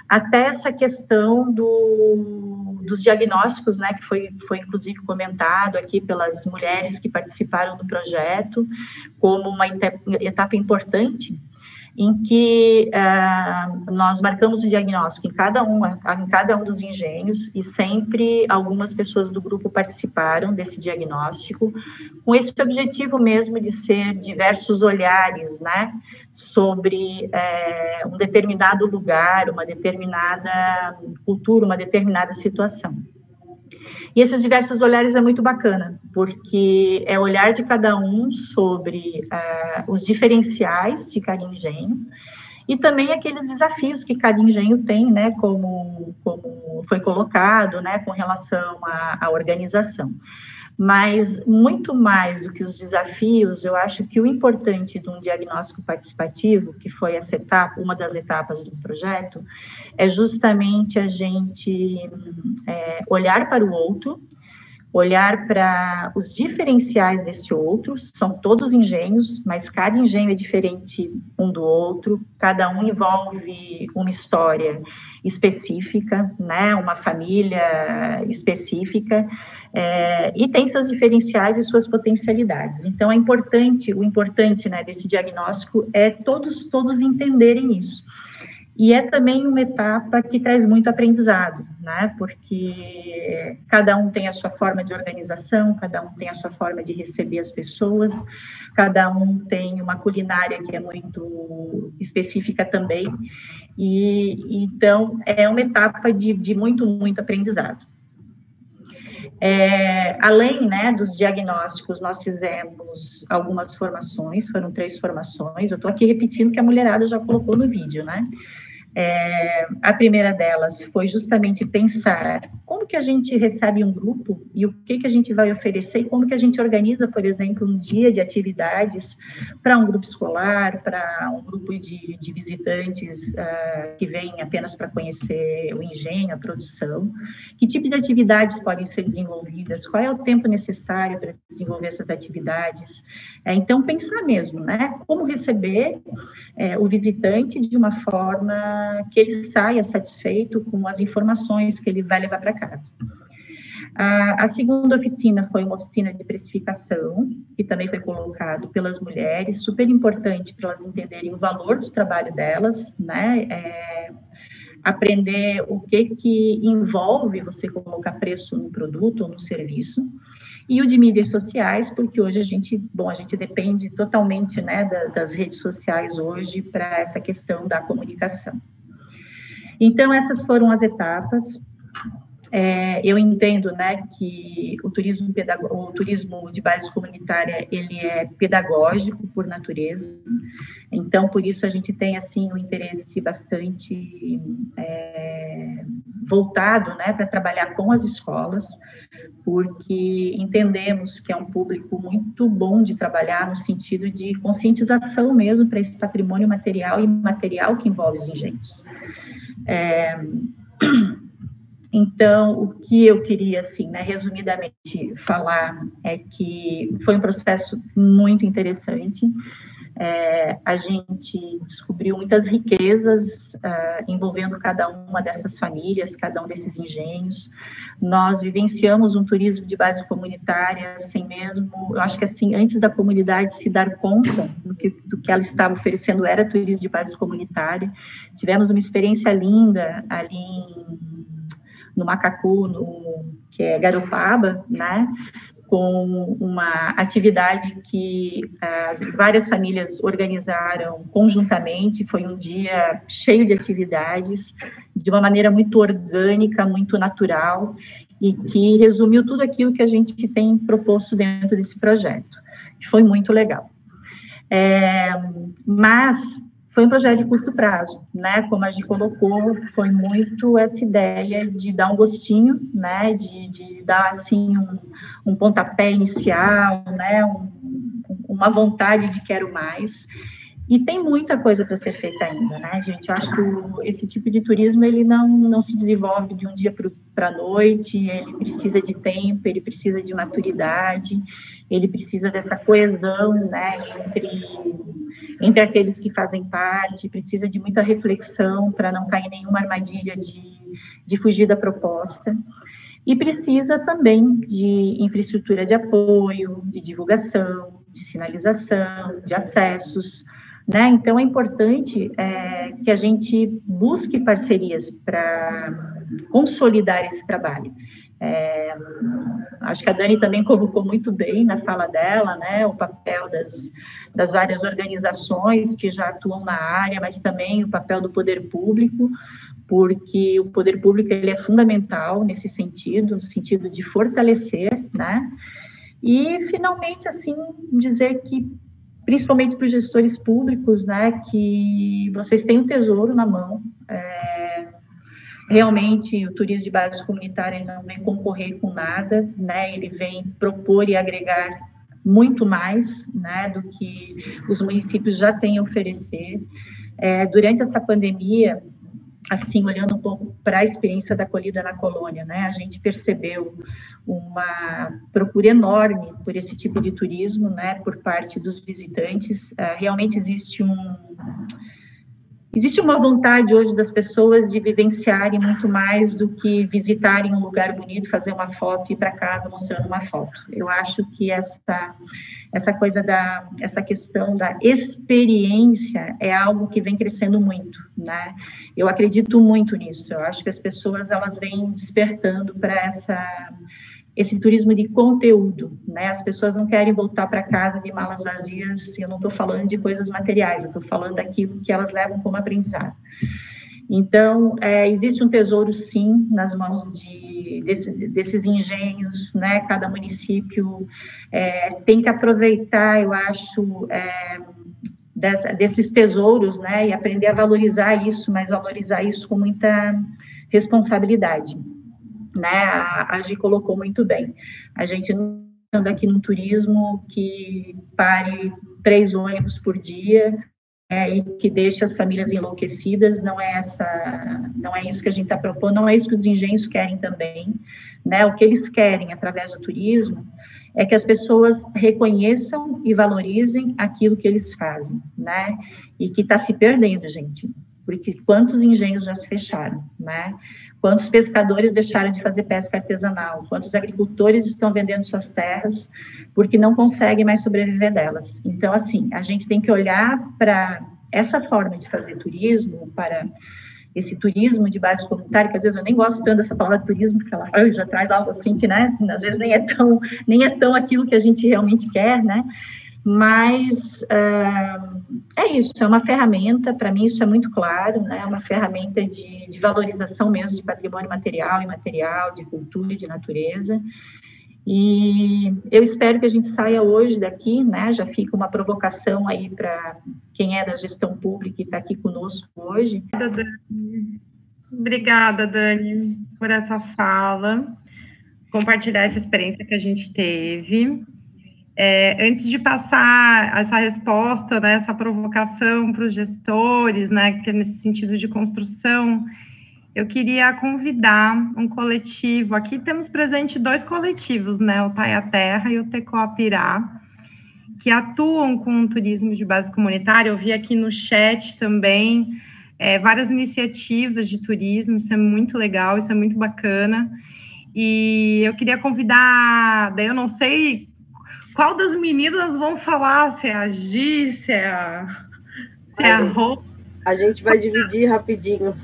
até essa questão dos diagnósticos, né, que foi inclusive comentado aqui pelas mulheres que participaram do projeto, como uma etapa importante, em que nós marcamos o diagnóstico em cada um dos engenhos, e sempre algumas pessoas do grupo participaram desse diagnóstico, com esse objetivo mesmo de ser diversos olhares, né, sobre um determinado lugar, uma determinada cultura, uma determinada situação. E esses diversos olhares é muito bacana, porque é o olhar de cada um sobre os diferenciais de cada engenho, e também aqueles desafios que cada engenho tem, né, como foi colocado, né, com relação à organização. Mas, muito mais do que os desafios, eu acho que o importante de um diagnóstico participativo, que foi essa etapa, uma das etapas do projeto, é justamente a gente olhar para o outro, olhar para os diferenciais desse outro. São todos engenhos, mas cada engenho é diferente um do outro, cada um envolve uma história específica, né, uma família específica, e tem seus diferenciais e suas potencialidades. Então, o importante, né, desse diagnóstico é todos entenderem isso. E é também uma etapa que traz muito aprendizado, né, porque cada um tem a sua forma de organização, cada um tem a sua forma de receber as pessoas, cada um tem uma culinária que é muito específica também, e então é uma etapa de muito aprendizado. Além, né, dos diagnósticos, nós fizemos algumas formações, foram 3 formações, eu estou aqui repetindo que a mulherada já colocou no vídeo, né? A primeira delas foi justamente pensar como que a gente recebe um grupo e o que a gente vai oferecer e como que a gente organiza, por exemplo, um dia de atividades para um grupo escolar, para um grupo de visitantes que vêm apenas para conhecer o engenho, a produção. Que tipo de atividades podem ser desenvolvidas? Qual é o tempo necessário para desenvolver essas atividades? Então, pensar mesmo, né? Como receber o visitante de uma forma que ele saia satisfeito com as informações que ele vai levar para casa. A segunda oficina foi uma oficina de precificação, que também foi colocado pelas mulheres, super importante para elas entenderem o valor do trabalho delas, né? Aprender o que envolve você colocar preço no produto ou no serviço. E o de mídias sociais, porque hoje a gente depende totalmente, né, das redes sociais hoje para essa questão da comunicação. Então, essas foram as etapas. Eu entendo, né, que o turismo de base comunitária, ele é pedagógico por natureza. Então, por isso a gente tem, assim, um interesse bastante voltado, né, para trabalhar com as escolas, porque entendemos que é um público muito bom de trabalhar no sentido de conscientização mesmo para esse patrimônio material e imaterial que envolve os engenhos. Então, o que eu queria, assim, né, resumidamente falar é que foi um processo muito interessante. A gente descobriu muitas riquezas envolvendo cada uma dessas famílias, cada um desses engenhos. Nós vivenciamos um turismo de base comunitária, assim mesmo, eu acho que assim, antes da comunidade se dar conta do que ela estava oferecendo, era turismo de base comunitária. Tivemos uma experiência linda ali no Macacu, que é Garopaba, né, com uma atividade que várias famílias organizaram conjuntamente. Foi um dia cheio de atividades, de uma maneira muito orgânica, muito natural, e que resumiu tudo aquilo que a gente tem proposto dentro desse projeto, que foi muito legal. Mas, foi um projeto de curto prazo, né? Como a gente colocou, foi muito essa ideia de dar um gostinho, né? De dar, assim, um pontapé inicial, né? Uma vontade de quero mais. E tem muita coisa para ser feita ainda, né, gente? Eu acho que esse tipo de turismo, ele não se desenvolve de um dia para a noite, ele precisa de tempo, ele precisa de maturidade, ele precisa dessa coesão, né, entre aqueles que fazem parte, precisa de muita reflexão para não cair em nenhuma armadilha de fugir da proposta. E precisa também de infraestrutura de apoio, de divulgação, de sinalização, de acessos, né? Então, é importante que a gente busque parcerias para consolidar esse trabalho. Acho que a Dani também colocou muito bem na fala dela, né, o papel das várias organizações que já atuam na área, mas também o papel do poder público, porque o poder público ele é fundamental nesse sentido, no sentido de fortalecer, né? E, finalmente, assim, dizer que, principalmente para os gestores públicos, né, que vocês têm um tesouro na mão. Realmente, o turismo de base comunitária ele não vem concorrer com nada, né, ele vem propor e agregar muito mais, né, do que os municípios já têm a oferecer. Durante essa pandemia, assim, olhando um pouco para a experiência da acolhida na colônia, né, a gente percebeu uma procura enorme por esse tipo de turismo, né, por parte dos visitantes. Realmente existe uma vontade hoje das pessoas de vivenciarem muito mais do que visitarem um lugar bonito, fazer uma foto e ir para casa mostrando uma foto. Eu acho que essa questão da experiência é algo que vem crescendo muito, né? Eu acredito muito nisso. Eu acho que as pessoas elas vêm despertando para esse turismo de conteúdo, né? As pessoas não querem voltar para casa de malas vazias, eu não estou falando de coisas materiais, eu estou falando daquilo que elas levam como aprendizado. Então, existe um tesouro, sim, nas mãos desses engenhos, né? Cada município tem que aproveitar, eu acho, desses tesouros, né? E aprender a valorizar isso, mas valorizar isso com muita responsabilidade. Né, a Gi colocou muito bem. A gente não anda aqui num turismo que pare 3 ônibus por dia e que deixe as famílias enlouquecidas. Não é isso que a gente está propondo, não é isso que os engenhos querem também. Né? O que eles querem através do turismo é que as pessoas reconheçam e valorizem aquilo que eles fazem, né? E que está se perdendo, gente, porque quantos engenhos já se fecharam, né? Quantos pescadores deixaram de fazer pesca artesanal? Quantos agricultores estão vendendo suas terras porque não conseguem mais sobreviver delas? Então, assim, a gente tem que olhar para essa forma de fazer turismo, para esse turismo de base comunitária, que às vezes eu nem gosto tanto dessa palavra turismo, porque ela já traz algo assim que, né, assim, às vezes nem é tão aquilo que a gente realmente quer, né? Mas é isso, é uma ferramenta, para mim isso é muito claro, né? É uma ferramenta de valorização mesmo de patrimônio material e imaterial, de cultura e de natureza. E eu espero que a gente saia hoje daqui, né? Já fica uma provocação aí para quem é da gestão pública e está aqui conosco hoje. Obrigada, Dani, por essa fala, compartilhar essa experiência que a gente teve. Antes de passar essa resposta, né, essa provocação para os gestores, né, que é nesse sentido de construção, eu queria convidar um coletivo. Aqui temos presente 2 coletivos, né, o Taia Terra e o Tecoapirá, que atuam com o turismo de base comunitária. Eu vi aqui no chat também várias iniciativas de turismo, isso é muito legal, isso é muito bacana. E eu queria convidar, daí eu não sei qual das meninas vão falar, se é a Gi, se é a Rô. A gente vai dividir rapidinho.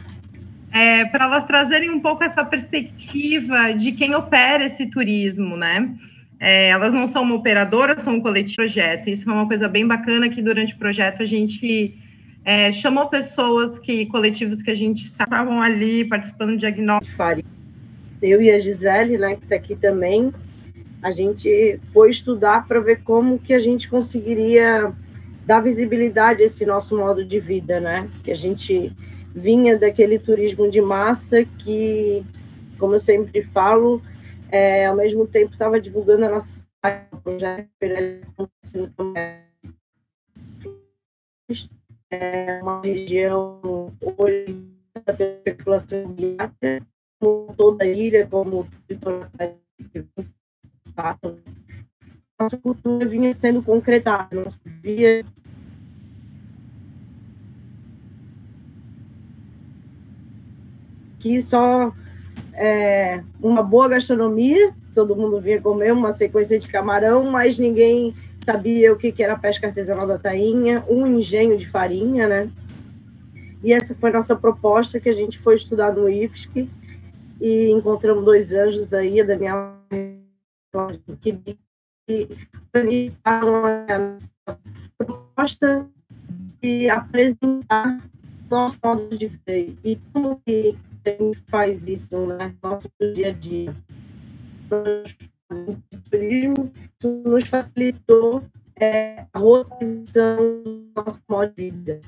Para elas trazerem um pouco essa perspectiva de quem opera esse turismo, né? Elas não são uma operadora, são um coletivo de projeto. Isso é uma coisa bem bacana, que durante o projeto a gente chamou pessoas, coletivos que a gente estavam ali participando do diagnóstico. Eu e a Gisele, né, que está aqui também, a gente foi estudar para ver como que a gente conseguiria dar visibilidade a esse nosso modo de vida, né? Que a gente vinha daquele turismo de massa que, como eu sempre falo, ao mesmo tempo estava divulgando a nossa cidade, uma região hoje da especulação imobiliária, como toda a ilha, como nossa cultura vinha sendo concretada, não se via que só uma boa gastronomia, todo mundo vinha comer uma sequência de camarão, mas ninguém sabia o que era a pesca artesanal da tainha, um engenho de farinha, né? E essa foi a nossa proposta, que a gente foi estudar no IFSC e encontramos 2 anjos aí, a Daniela que organizaram a nossa proposta de apresentar nosso modo de ver e como que a gente faz isso, né, no nosso dia a dia. O turismo nos facilitou a rotação do nosso modo de vida.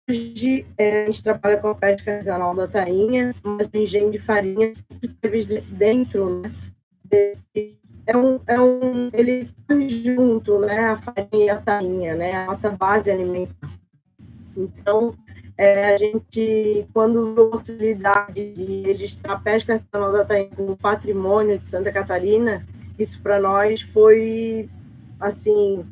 Hoje, a gente trabalha com a pesca artesanal da tainha, mas o engenho de farinha sempre esteve dentro, né, desse... ele está junto, né, a farinha e a tainha, né, a nossa base alimentar. Então, a gente, quando viu a possibilidade de registrar a pesca artesanal da tainha como patrimônio de Santa Catarina, isso para nós foi, assim,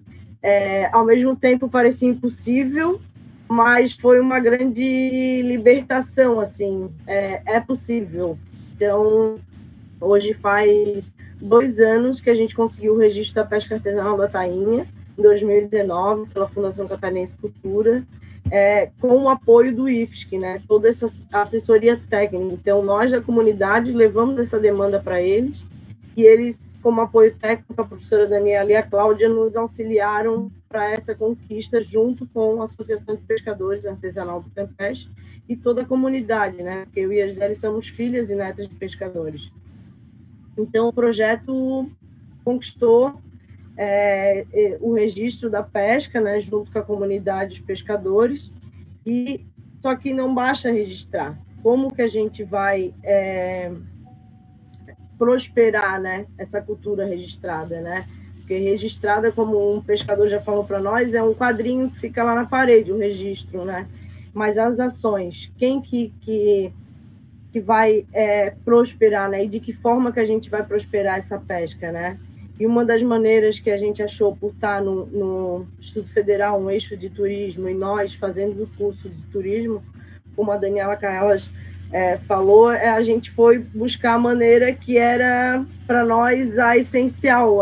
ao mesmo tempo parecia impossível, mas foi uma grande libertação, assim, é possível. Então, hoje faz 2 anos que a gente conseguiu o registro da pesca artesanal da tainha, em 2019, pela Fundação Catarinense Cultura, com o apoio do IFSC, né? Toda essa assessoria técnica. Então, nós da comunidade levamos essa demanda para eles, e eles, como apoio técnico, a professora Daniela e a Cláudia, nos auxiliaram para essa conquista, junto com a Associação de Pescadores Artesanal do Campeche e toda a comunidade, né? Porque eu e a Gisele somos filhas e netas de pescadores. Então, o projeto conquistou o registro da pesca, né, junto com a comunidade dos pescadores, e só que não basta registrar. Como que a gente vai prosperar, né, essa cultura registrada, né? Porque registrada, como um pescador já falou para nós, é um quadrinho que fica lá na parede, o registro, né? Mas as ações, quem que vai prosperar, né? E de que forma que a gente vai prosperar essa pesca, né? E uma das maneiras que a gente achou, por estar no Instituto Federal, um eixo de turismo, e nós fazendo o curso de turismo, como a Daniela Caelas falou, a gente foi buscar a maneira que era, para nós, a essencial,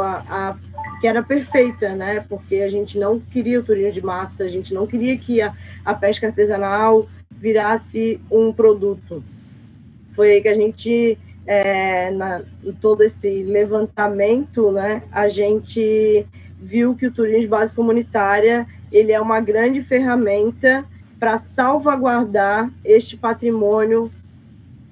que era perfeita, né? Porque a gente não queria o turismo de massa, a gente não queria que a pesca artesanal virasse um produto. Foi aí que a gente, em todo esse levantamento, né, a gente viu que o turismo de base comunitária ele é uma grande ferramenta para salvaguardar este patrimônio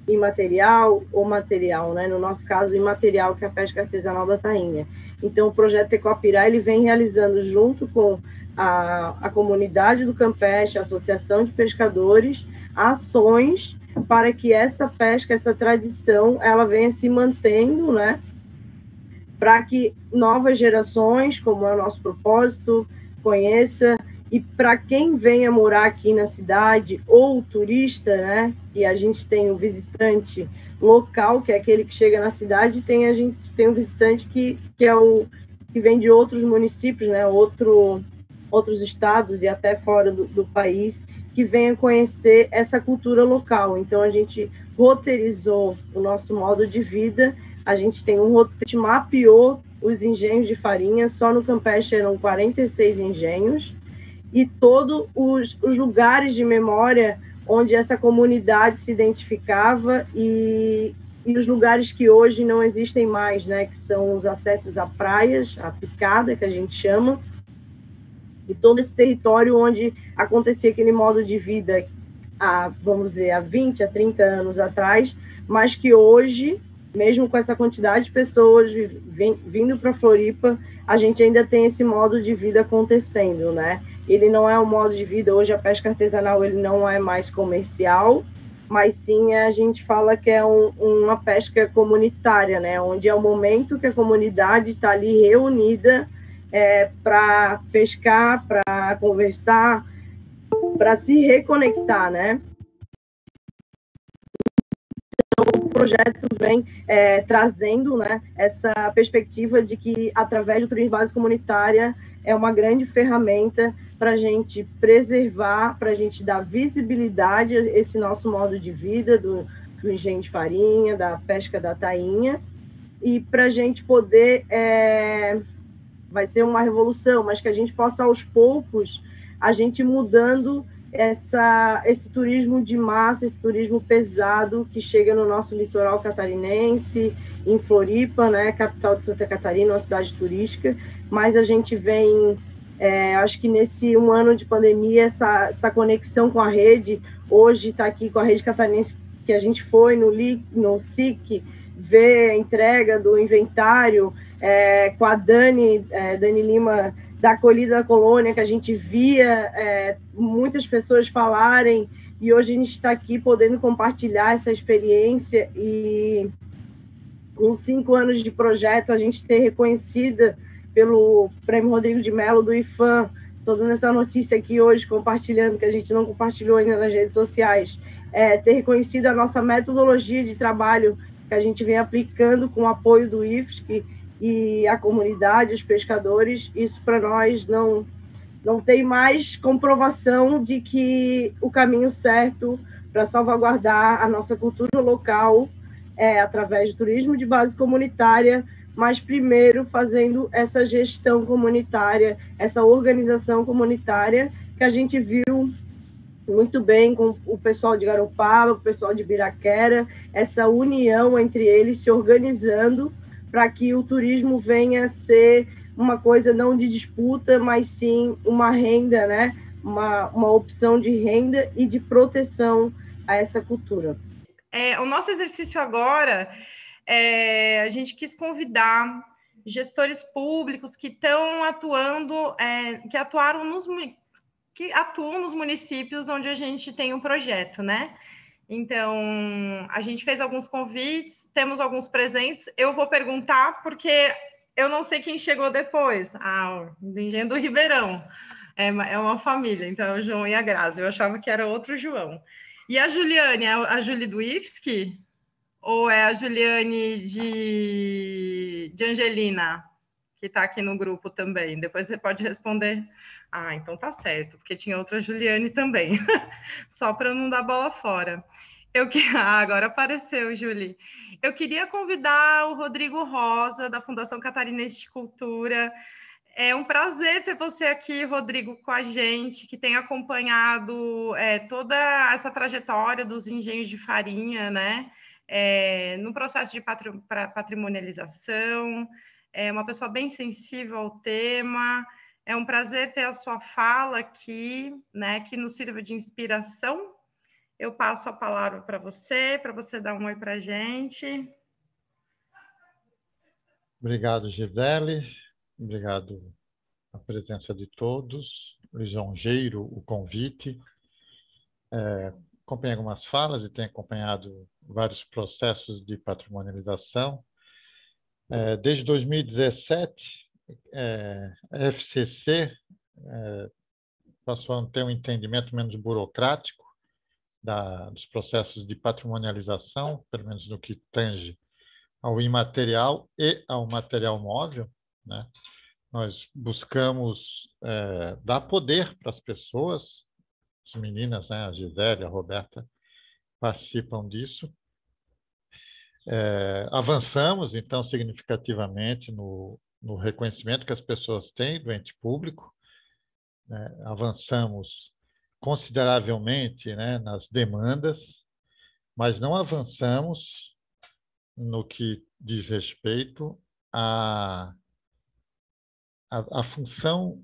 imaterial ou material, né? No nosso caso, imaterial, que é a pesca artesanal da tainha. Então, o projeto Tecoapirá, ele vem realizando, junto com a comunidade do Campeche, a Associação de Pescadores, ações para que essa pesca, essa tradição, ela venha se mantendo, né? Para que novas gerações, como é o nosso propósito, conheça, e para quem venha morar aqui na cidade, ou turista, né? E a gente tem o visitante local, que é aquele que chega na cidade, a gente tem o visitante que é o que vem de outros municípios, né? Outros estados e até fora do país, que venha conhecer essa cultura local. Então, a gente roteirizou o nosso modo de vida, a gente tem um roteiro, a gente mapeou os engenhos de farinha, só no Campeche eram 46 engenhos, e todos os lugares de memória onde essa comunidade se identificava, e os lugares que hoje não existem mais, né, que são os acessos a praias, a picada, que a gente chama, e todo esse território onde acontecia aquele modo de vida vamos dizer, há 20, a 30 anos atrás, mas que hoje, mesmo com essa quantidade de pessoas vindo para Floripa, a gente ainda tem esse modo de vida acontecendo, né? ele não é um modo de vida. Hoje a pesca artesanal ele não é mais comercial, mas sim a gente fala que é uma pesca comunitária, né? Onde é o momento que a comunidade está ali reunida para pescar, para conversar, para se reconectar, né? Então, o projeto vem trazendo, né, essa perspectiva de que, através do turismo base comunitária, é uma grande ferramenta para a gente preservar, para a gente dar visibilidade a esse nosso modo de vida do engenho de farinha, da pesca da tainha, e para a gente poder, vai ser uma revolução, mas que a gente possa, aos poucos, a gente mudando esse turismo de massa, esse turismo pesado que chega no nosso litoral catarinense, em Floripa, né, capital de Santa Catarina, uma cidade turística, mas a gente vem, acho que nesse um ano de pandemia, essa conexão com a rede, hoje está aqui com a rede catarinense, que a gente foi no SIC, ver a entrega do inventário, com a Dani Lima, da Acolhida da Colônia, que a gente via muitas pessoas falarem, e hoje a gente está aqui podendo compartilhar essa experiência, e com 5 anos de projeto, a gente ter reconhecida pelo Prêmio Rodrigo de Mello do IFAM, estou dando essa notícia aqui hoje, compartilhando, que a gente não compartilhou ainda nas redes sociais, ter reconhecido a nossa metodologia de trabalho que a gente vem aplicando com o apoio do IFSC e a comunidade, os pescadores. Isso para nós não tem mais comprovação de que o caminho certo para salvaguardar a nossa cultura local é através do turismo de base comunitária, mas primeiro fazendo essa gestão comunitária, essa organização comunitária que a gente viu muito bem com o pessoal de Garopaba, o pessoal de Biraquera, essa união entre eles se organizando para que o turismo venha a ser uma coisa não de disputa, mas sim uma renda, né? Uma opção de renda e de proteção a essa cultura. O nosso exercício agora, a gente quis convidar gestores públicos que estão atuando, que atuam nos municípios onde a gente tem um projeto, né? Então, a gente fez alguns convites, temos alguns presentes. Eu vou perguntar, porque eu não sei quem chegou depois. Do Engenho do Ribeirão. É uma família, então é o João e a Grazi. Eu achava que era outro João. E a Juliane, é a Julie do IFSC? Ou é a Juliane de Angelina, que está aqui no grupo também? Depois você pode responder. Então tá certo, porque tinha outra Juliane também. Só para não dar bola fora. Agora apareceu, Julie. Eu queria convidar o Rodrigo Rosa, da Fundação Catarinense de Cultura. É um prazer ter você aqui, Rodrigo, com a gente, que tem acompanhado toda essa trajetória dos engenhos de farinha, né? No processo de patrimonialização. É uma pessoa bem sensível ao tema. É um prazer ter a sua fala aqui, né? Que nos sirva de inspiração. Eu passo a palavra para você dar um oi para a gente. Obrigado, Gisele. Obrigado a presença de todos. Lisonjeiro o convite. Acompanhei algumas falas e tenho acompanhado vários processos de patrimonialização. Desde 2017, a FCC passou a ter um entendimento menos burocrático dos processos de patrimonialização, pelo menos no que tange ao imaterial e ao material móvel, né? Nós buscamos dar poder para as pessoas, as meninas, né? A Gisele, a Roberta, participam disso. Avançamos, então, significativamente no reconhecimento que as pessoas têm do ente público, né? Avançamos consideravelmente, né, nas demandas, mas não avançamos no que diz respeito à função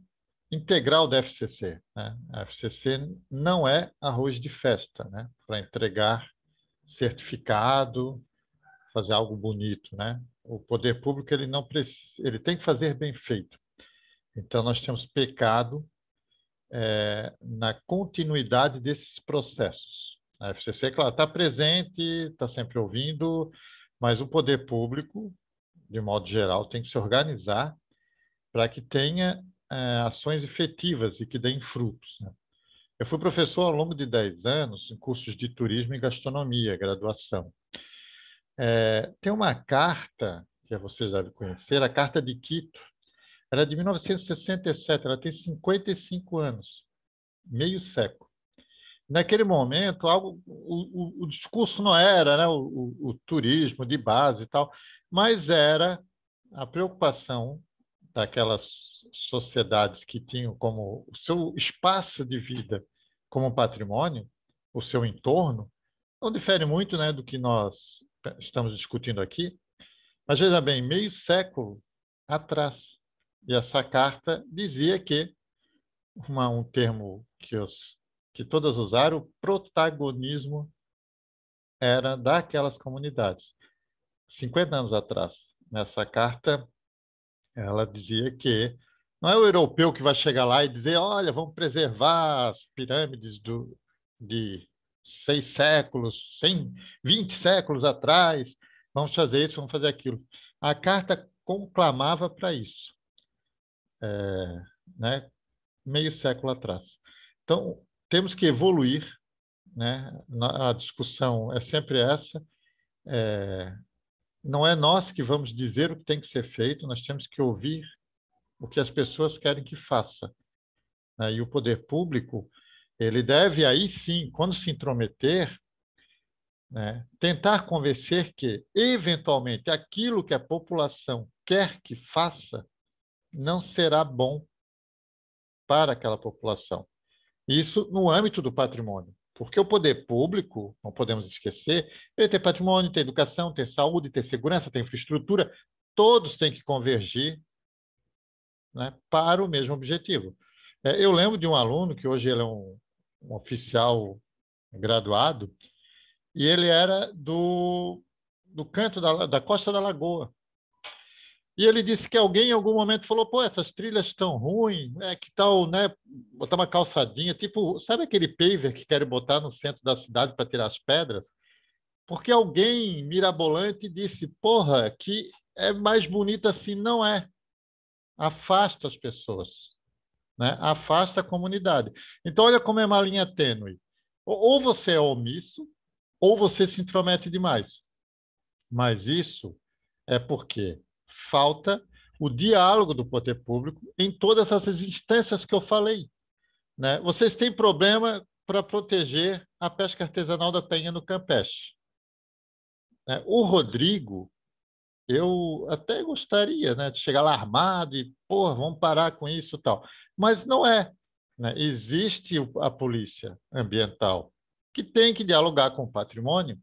integral da FCC, né? A FCC não é arroz de festa, né, para entregar certificado, fazer algo bonito, né? O poder público ele tem que fazer bem feito. Então nós temos pecado na continuidade desses processos. A FCC, claro, está presente, está sempre ouvindo, mas o poder público, de modo geral, tem que se organizar para que tenha ações efetivas e que deem frutos, né? Eu fui professor ao longo de 10 anos em cursos de turismo e gastronomia, graduação. Tem uma carta, que você já deve conhecer, a Carta de Quito. Ela é de 1967, ela tem 55 anos, meio século. Naquele momento, o discurso não era, né, o turismo de base e tal, mas era a preocupação daquelas sociedades que tinham como o seu espaço de vida como patrimônio, o seu entorno, não difere muito, né, do que nós estamos discutindo aqui, mas veja bem, meio século atrás. E essa carta dizia que, um termo que todas usaram, o protagonismo era daquelas comunidades. 50 anos atrás, nessa carta, ela dizia que não é o europeu que vai chegar lá e dizer, olha, vamos preservar as pirâmides de 6 séculos, 20 séculos atrás, vamos fazer isso, vamos fazer aquilo. A carta conclamava para isso, né? Meio século atrás. Então, temos que evoluir, né? A discussão é sempre essa. Não é nós que vamos dizer o que tem que ser feito, nós temos que ouvir o que as pessoas querem que faça, né? E o poder público, ele deve, aí sim, quando se intrometer, né, tentar convencer que, eventualmente, aquilo que a população quer que faça não será bom para aquela população. Isso no âmbito do patrimônio. Porque o poder público, não podemos esquecer, ele tem patrimônio, tem educação, tem saúde, tem segurança, tem infraestrutura, todos têm que convergir, né, para o mesmo objetivo. Eu lembro de um aluno, que hoje ele é um oficial graduado, e ele era do canto da Costa da Lagoa. E ele disse que alguém em algum momento falou, pô, essas trilhas estão ruins, que tal, né, botar uma calçadinha, tipo, sabe aquele paver que querem botar no centro da cidade para tirar as pedras? Porque alguém mirabolante disse, porra, que é mais bonito assim. Não é. Afasta as pessoas, né? Afasta a comunidade. Então, olha como é uma linha tênue. Ou você é omisso, ou você se intromete demais. Mas isso é porque falta o diálogo do poder público em todas essas instâncias que eu falei, né? Vocês têm problema para proteger a pesca artesanal da tainha no Campeche, né? O Rodrigo, eu até gostaria, né, de chegar lá armado e, pô, vamos parar com isso e tal. Mas não é, né? Existe a polícia ambiental que tem que dialogar com o patrimônio,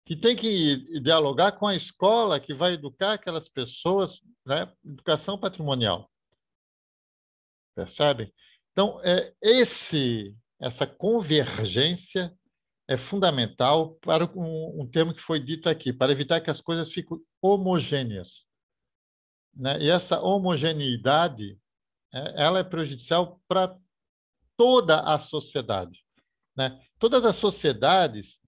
que tem que dialogar com a escola que vai educar aquelas pessoas, né? Educação patrimonial. Percebem? Então, essa convergência é fundamental para um termo que foi dito aqui, para evitar que as coisas fiquem homogêneas, né? E essa homogeneidade, ela é prejudicial para toda a sociedade, né? Todas as sociedades,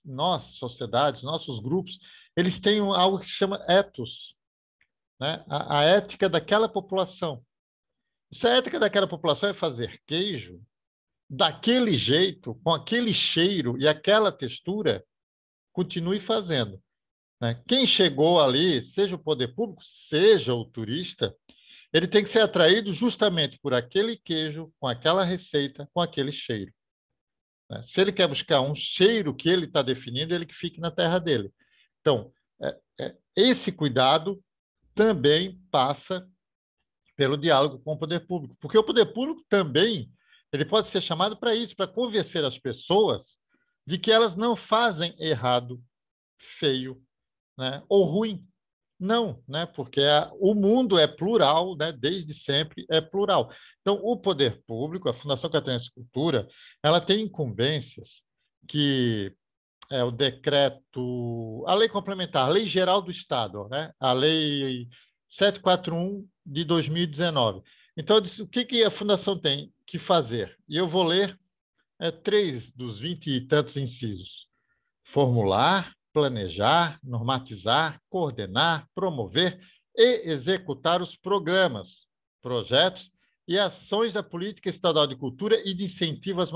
nossos grupos, eles têm algo que se chama ethos, né? A ética daquela população. Se a ética daquela população é fazer queijo daquele jeito, com aquele cheiro e aquela textura, continue fazendo, né? Quem chegou ali, seja o poder público, seja o turista, ele tem que ser atraído justamente por aquele queijo, com aquela receita, com aquele cheiro, né? Se ele quer buscar um cheiro que ele está definindo, ele que fique na terra dele. Então, esse cuidado também passa pelo diálogo com o poder público, porque o poder público também ele pode ser chamado para isso, para convencer as pessoas de que elas não fazem errado, feio, né, ou ruim. Não, né, porque o mundo é plural, né, desde sempre é plural. Então, o poder público, a Fundação Catarinense de Cultura, ela tem incumbências que é o decreto, a lei complementar, a Lei Geral do Estado, né, a Lei 741 de 2019. Então, eu disse, o que a Fundação tem que fazer? E eu vou ler 3 dos 20 e tantos incisos. Formular, planejar, normatizar, coordenar, promover e executar os programas, projetos e ações da política estadual de cultura e de incentivo às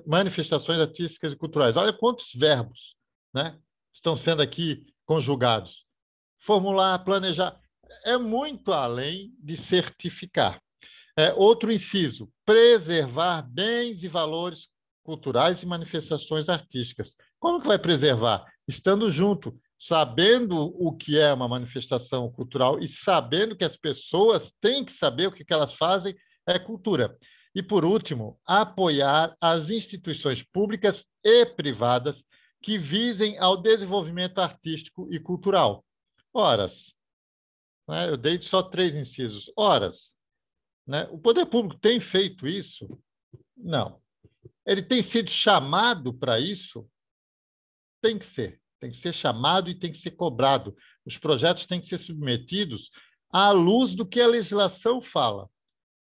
manifestações artísticas e culturais. Olha quantos verbos, né, estão sendo aqui conjugados. Formular, planejar, é muito além de certificar. Outro inciso, preservar bens e valores culturais e manifestações artísticas. Como que vai preservar? Estando junto, sabendo o que é uma manifestação cultural e sabendo que as pessoas têm que saber o que elas fazem é cultura. E, por último, apoiar as instituições públicas e privadas que visem ao desenvolvimento artístico e cultural. Horas. Né? Eu dei só 3 incisos. Horas. Né? O poder público tem feito isso? Não. Ele tem sido chamado para isso? Tem que ser chamado e tem que ser cobrado. Os projetos têm que ser submetidos à luz do que a legislação fala.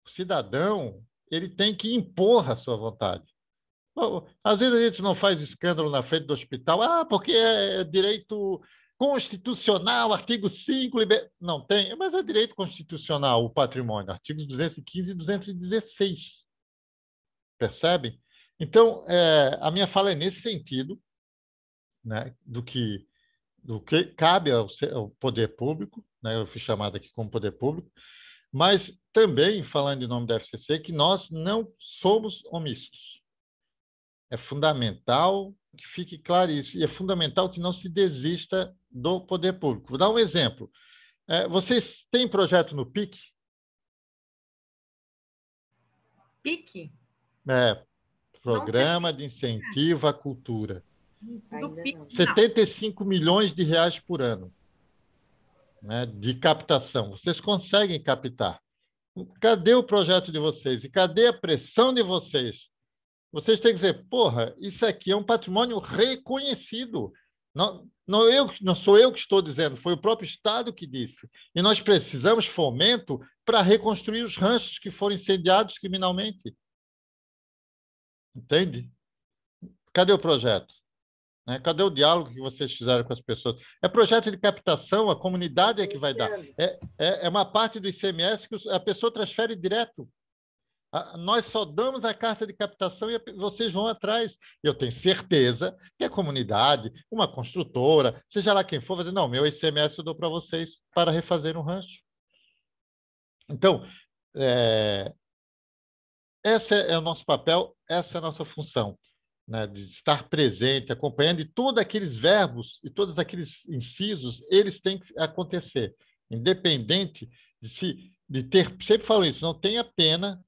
O cidadão, ele tem que impor a sua vontade. Bom, às vezes a gente não faz escândalo na frente do hospital, porque é direito constitucional, artigo 5, não tem, mas é direito constitucional o patrimônio, artigos 215 e 216. Percebem? Então, a minha fala é nesse sentido, né, do que cabe ao poder público, né, eu fui chamado aqui como poder público, mas também, falando em nome da FCC, que nós não somos omissos. É fundamental que fique claro isso, e é fundamental que não se desista do poder público. Vou dar um exemplo. Vocês têm projeto no PIC? PIC? Programa de Incentivo à Cultura. Do PIC, 75 milhões de reais por ano, né, de captação. Vocês conseguem captar. Cadê o projeto de vocês? E cadê a pressão de vocês? Vocês têm que dizer, porra, isso aqui é um patrimônio reconhecido. Não sou eu que estou dizendo, foi o próprio Estado que disse. E nós precisamos fomento para reconstruir os ranchos que foram incendiados criminalmente. Entende? Cadê o projeto? Cadê o diálogo que vocês fizeram com as pessoas? É projeto de captação, a comunidade é que vai dar. É uma parte do ICMS que a pessoa transfere direto. Nós só damos a carta de captação e vocês vão atrás. Eu tenho certeza que a comunidade, uma construtora, seja lá quem for, vai dizer, não, meu ICMS eu dou para vocês para refazer um rancho. Então, esse é o nosso papel, essa é a nossa função, né, de estar presente, acompanhando, e todos aqueles verbos e todos aqueles incisos, eles têm que acontecer, independente de ter, sempre falo isso, não tenha pena,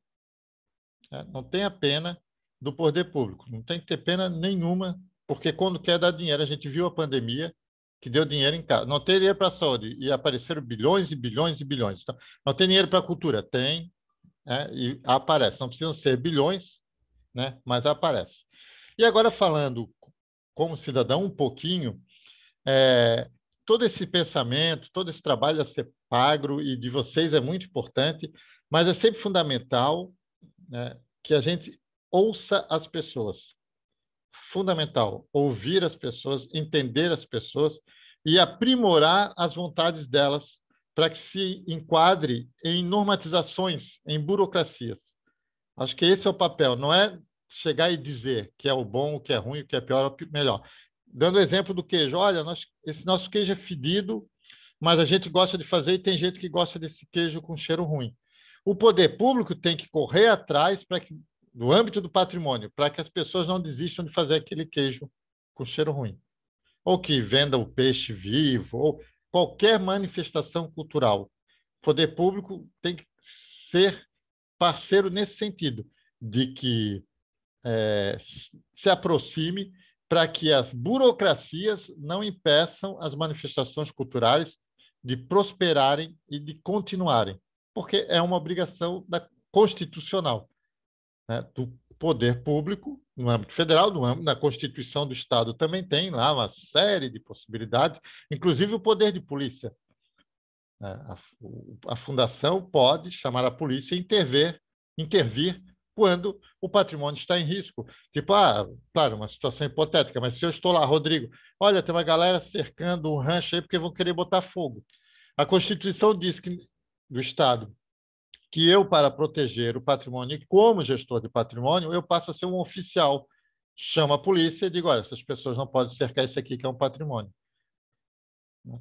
não tenha pena do poder público, não tem que ter pena nenhuma, porque quando quer dar dinheiro, a gente viu a pandemia, que deu dinheiro em casa, não tem dinheiro para a saúde, e apareceram bilhões e bilhões e bilhões. Então, não tem dinheiro para a cultura, tem, e aparece, não precisam ser bilhões, né, mas aparece. E agora falando como cidadão um pouquinho, todo esse pensamento, todo esse trabalho da CEPAGRO e de vocês é muito importante, mas é sempre fundamental, né, que a gente ouça as pessoas. Fundamental, ouvir as pessoas, entender as pessoas e aprimorar as vontades delas para que se enquadre em normatizações, em burocracias. Acho que esse é o papel, não é chegar e dizer que é o bom, o que é ruim, o que é pior, o melhor. Dando o exemplo do queijo, olha, esse nosso queijo é fedido, mas a gente gosta de fazer e tem gente que gosta desse queijo com cheiro ruim. O poder público tem que correr atrás no âmbito do patrimônio, para que as pessoas não desistam de fazer aquele queijo com cheiro ruim. Ou que venda o peixe vivo, ou qualquer manifestação cultural. O poder público tem que ser parceiro nesse sentido, de que se aproxime para que as burocracias não impeçam as manifestações culturais de prosperarem e de continuarem, porque é uma obrigação constitucional, né, do poder público, no âmbito federal, na Constituição do Estado também tem lá uma série de possibilidades, inclusive o poder de polícia. A fundação pode chamar a polícia e intervir quando o patrimônio está em risco. Tipo, claro, uma situação hipotética, mas se eu estou lá, Rodrigo, olha, tem uma galera cercando um rancho aí porque vão querer botar fogo. A Constituição diz do Estado que eu, para proteger o patrimônio, e como gestor de patrimônio, eu passo a ser um oficial. Chamo a polícia e digo, olha, essas pessoas não podem cercar isso aqui que é um patrimônio.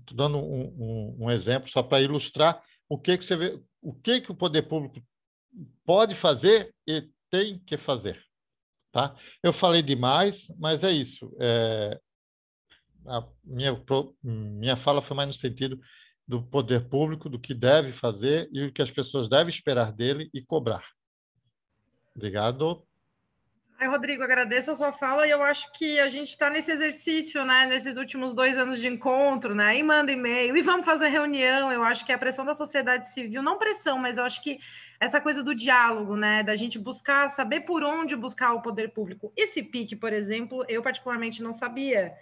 Estou dando um exemplo só para ilustrar o que você vê, o que o poder público pode fazer e tem que fazer. Tá? Eu falei demais, mas é isso. A minha fala foi mais no sentido do poder público, do que deve fazer e o que as pessoas devem esperar dele e cobrar. Obrigado. Rodrigo, agradeço a sua fala e eu acho que a gente está nesse exercício, né, nesses últimos 2 anos de encontro, né, e manda e-mail, e vamos fazer reunião. Eu acho que a pressão da sociedade civil, não pressão, mas eu acho que essa coisa do diálogo, né, da gente buscar, saber por onde buscar o poder público. Esse PIC, por exemplo, eu particularmente não sabia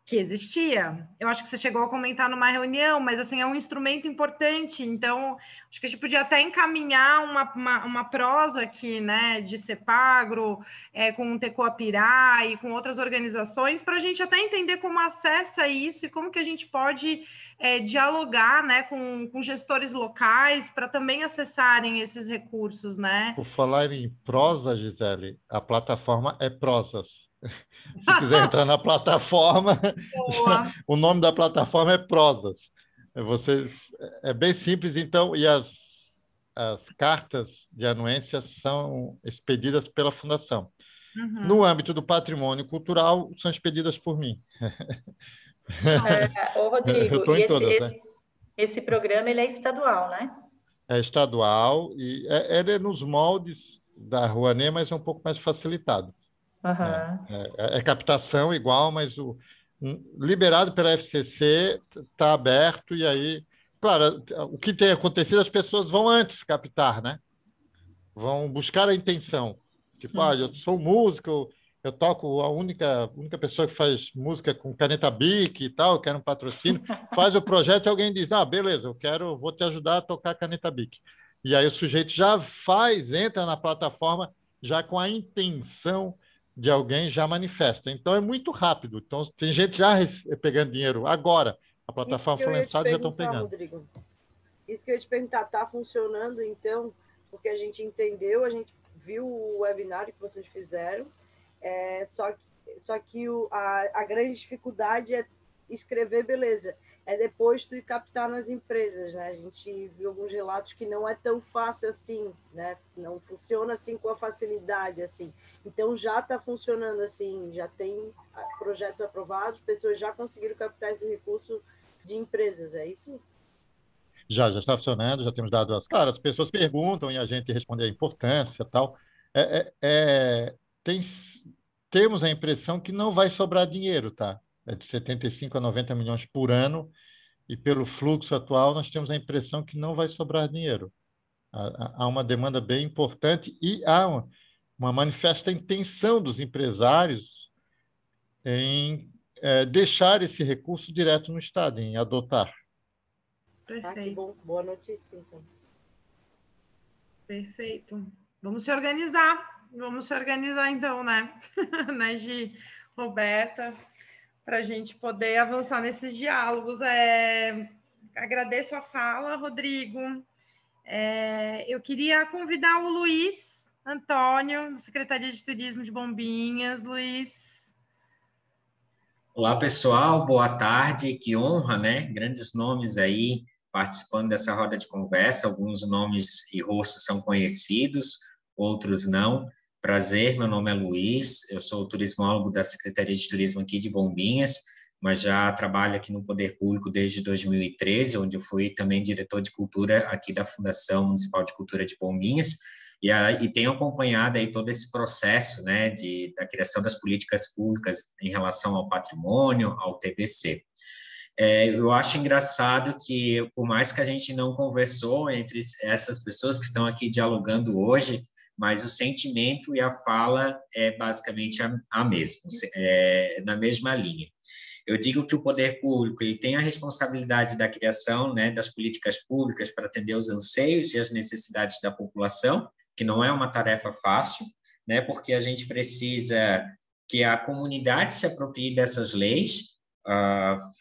que existia. Eu acho que você chegou a comentar numa reunião, mas assim, é um instrumento importante. Então, acho que a gente podia até encaminhar uma prosa aqui, né, de Cepagro, com o Tecoapirá e com outras organizações, para a gente até entender como acessa isso e como que a gente pode dialogar, né, com gestores locais para também acessarem esses recursos, né? Por falar em prosa, Gisele, a plataforma é Prosas. Se quiser entrar na plataforma, o nome da plataforma é Prosas. É bem simples, então, e as cartas de anuência são expedidas pela Fundação. Uhum. No âmbito do patrimônio cultural, são expedidas por mim. Rodrigo, eu estou em todas, né? Esse programa ele é estadual, né? É estadual, e ele é nos moldes da Rouanet, mas é um pouco mais facilitado. Uhum. É captação igual, mas liberado pela FCC, está aberto, e aí, claro, o que tem acontecido, as pessoas vão antes captar, né? Vão buscar a intenção. Tipo, eu sou músico, eu toco, a única pessoa que faz música com caneta Bic e tal, eu quero um patrocínio, faz o projeto e alguém diz, beleza, vou te ajudar a tocar caneta Bic. E aí o sujeito já entra na plataforma já com a intenção de alguém já manifesta. Então, é muito rápido. Então, tem gente já pegando dinheiro agora. A plataforma foi lançada e já estão pegando. Rodrigo, isso que eu ia te perguntar, está funcionando, então? Porque a gente entendeu, a gente viu o webinário que vocês fizeram, só que a grande dificuldade é escrever, beleza, é depois tu ir captar nas empresas, né? A gente viu alguns relatos que não é tão fácil assim, né? Não funciona assim com a facilidade, assim. Então, já está funcionando assim, já tem projetos aprovados, pessoas já conseguiram captar esse recurso de empresas, é isso? Já está funcionando, já temos dado as... Claro, as pessoas perguntam e a gente responde a importância e tal. Temos a impressão que não vai sobrar dinheiro, tá? É de 75 a 90 milhões por ano, e pelo fluxo atual nós temos a impressão que não vai sobrar dinheiro. Há uma demanda bem importante e há uma manifesta intenção dos empresários em deixar esse recurso direto no Estado, em adotar. Perfeito. Que bom. Boa notícia, então. Perfeito. Vamos se organizar então, né? Né, Gi, Roberta, para a gente poder avançar nesses diálogos. Agradeço a fala, Rodrigo. Eu queria convidar o Luiz Antônio, da Secretaria de Turismo de Bombinhas. Luiz. Olá, pessoal, boa tarde, que honra, né? Grandes nomes aí participando dessa roda de conversa, alguns nomes e rostos são conhecidos, outros não. Prazer, meu nome é Luiz, eu sou turismólogo da Secretaria de Turismo aqui de Bombinhas, mas já trabalho aqui no Poder Público desde 2013, onde eu fui também diretor de cultura aqui da Fundação Municipal de Cultura de Bombinhas, e tenho acompanhado aí todo esse processo, né, da criação das políticas públicas em relação ao patrimônio, ao TBC. Eu acho engraçado que, por mais que a gente não conversou entre essas pessoas que estão aqui dialogando hoje, mas o sentimento e a fala é basicamente a mesma, na mesma linha. Eu digo que o poder público ele tem a responsabilidade da criação, né, das políticas públicas para atender os anseios e as necessidades da população, que não é uma tarefa fácil, né, porque a gente precisa que a comunidade se aproprie dessas leis,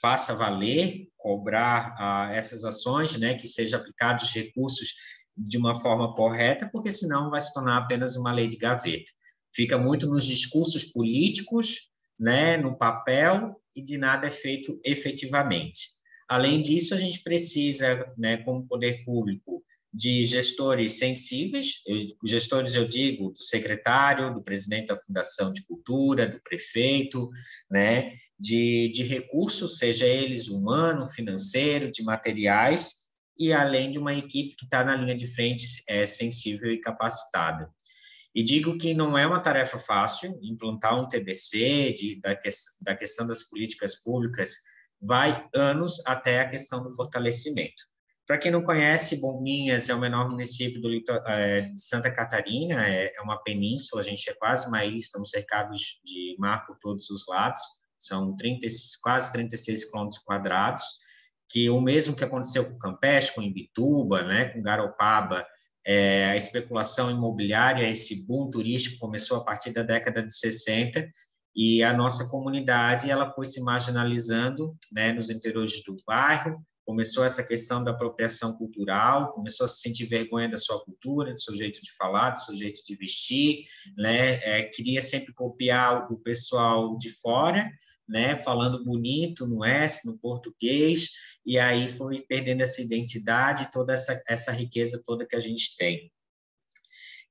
faça valer, cobrar essas ações, né, que sejam aplicados os recursos de uma forma correta, porque senão vai se tornar apenas uma lei de gaveta. Fica muito nos discursos políticos, né, no papel, e de nada é feito efetivamente. Além disso, a gente precisa, né, como poder público, de gestores sensíveis, gestores, eu digo, do secretário, do presidente da Fundação de Cultura, do prefeito, né, de recursos, seja eles humano, financeiro, de materiais, e além de uma equipe que está na linha de frente sensível e capacitada. E digo que não é uma tarefa fácil, implantar um TBC, da questão das políticas públicas, vai anos até a questão do fortalecimento. Para quem não conhece, Bombinhas é o menor município de Santa Catarina, é uma península, a gente é quase uma ilha, estamos cercados de mar por todos os lados, são quase 36 quilômetros quadrados, que o mesmo que aconteceu com Campeche, com Imbituba, né, com Garopaba, a especulação imobiliária, esse boom turístico começou a partir da década de 60, e a nossa comunidade ela foi se marginalizando, né, nos interiores do bairro. Começou essa questão da apropriação cultural, começou a se sentir vergonha da sua cultura, do seu jeito de falar, do seu jeito de vestir, né? Queria sempre copiar o pessoal de fora, né? Falando bonito no S, no português, e aí foi perdendo essa identidade, toda essa riqueza toda que a gente tem.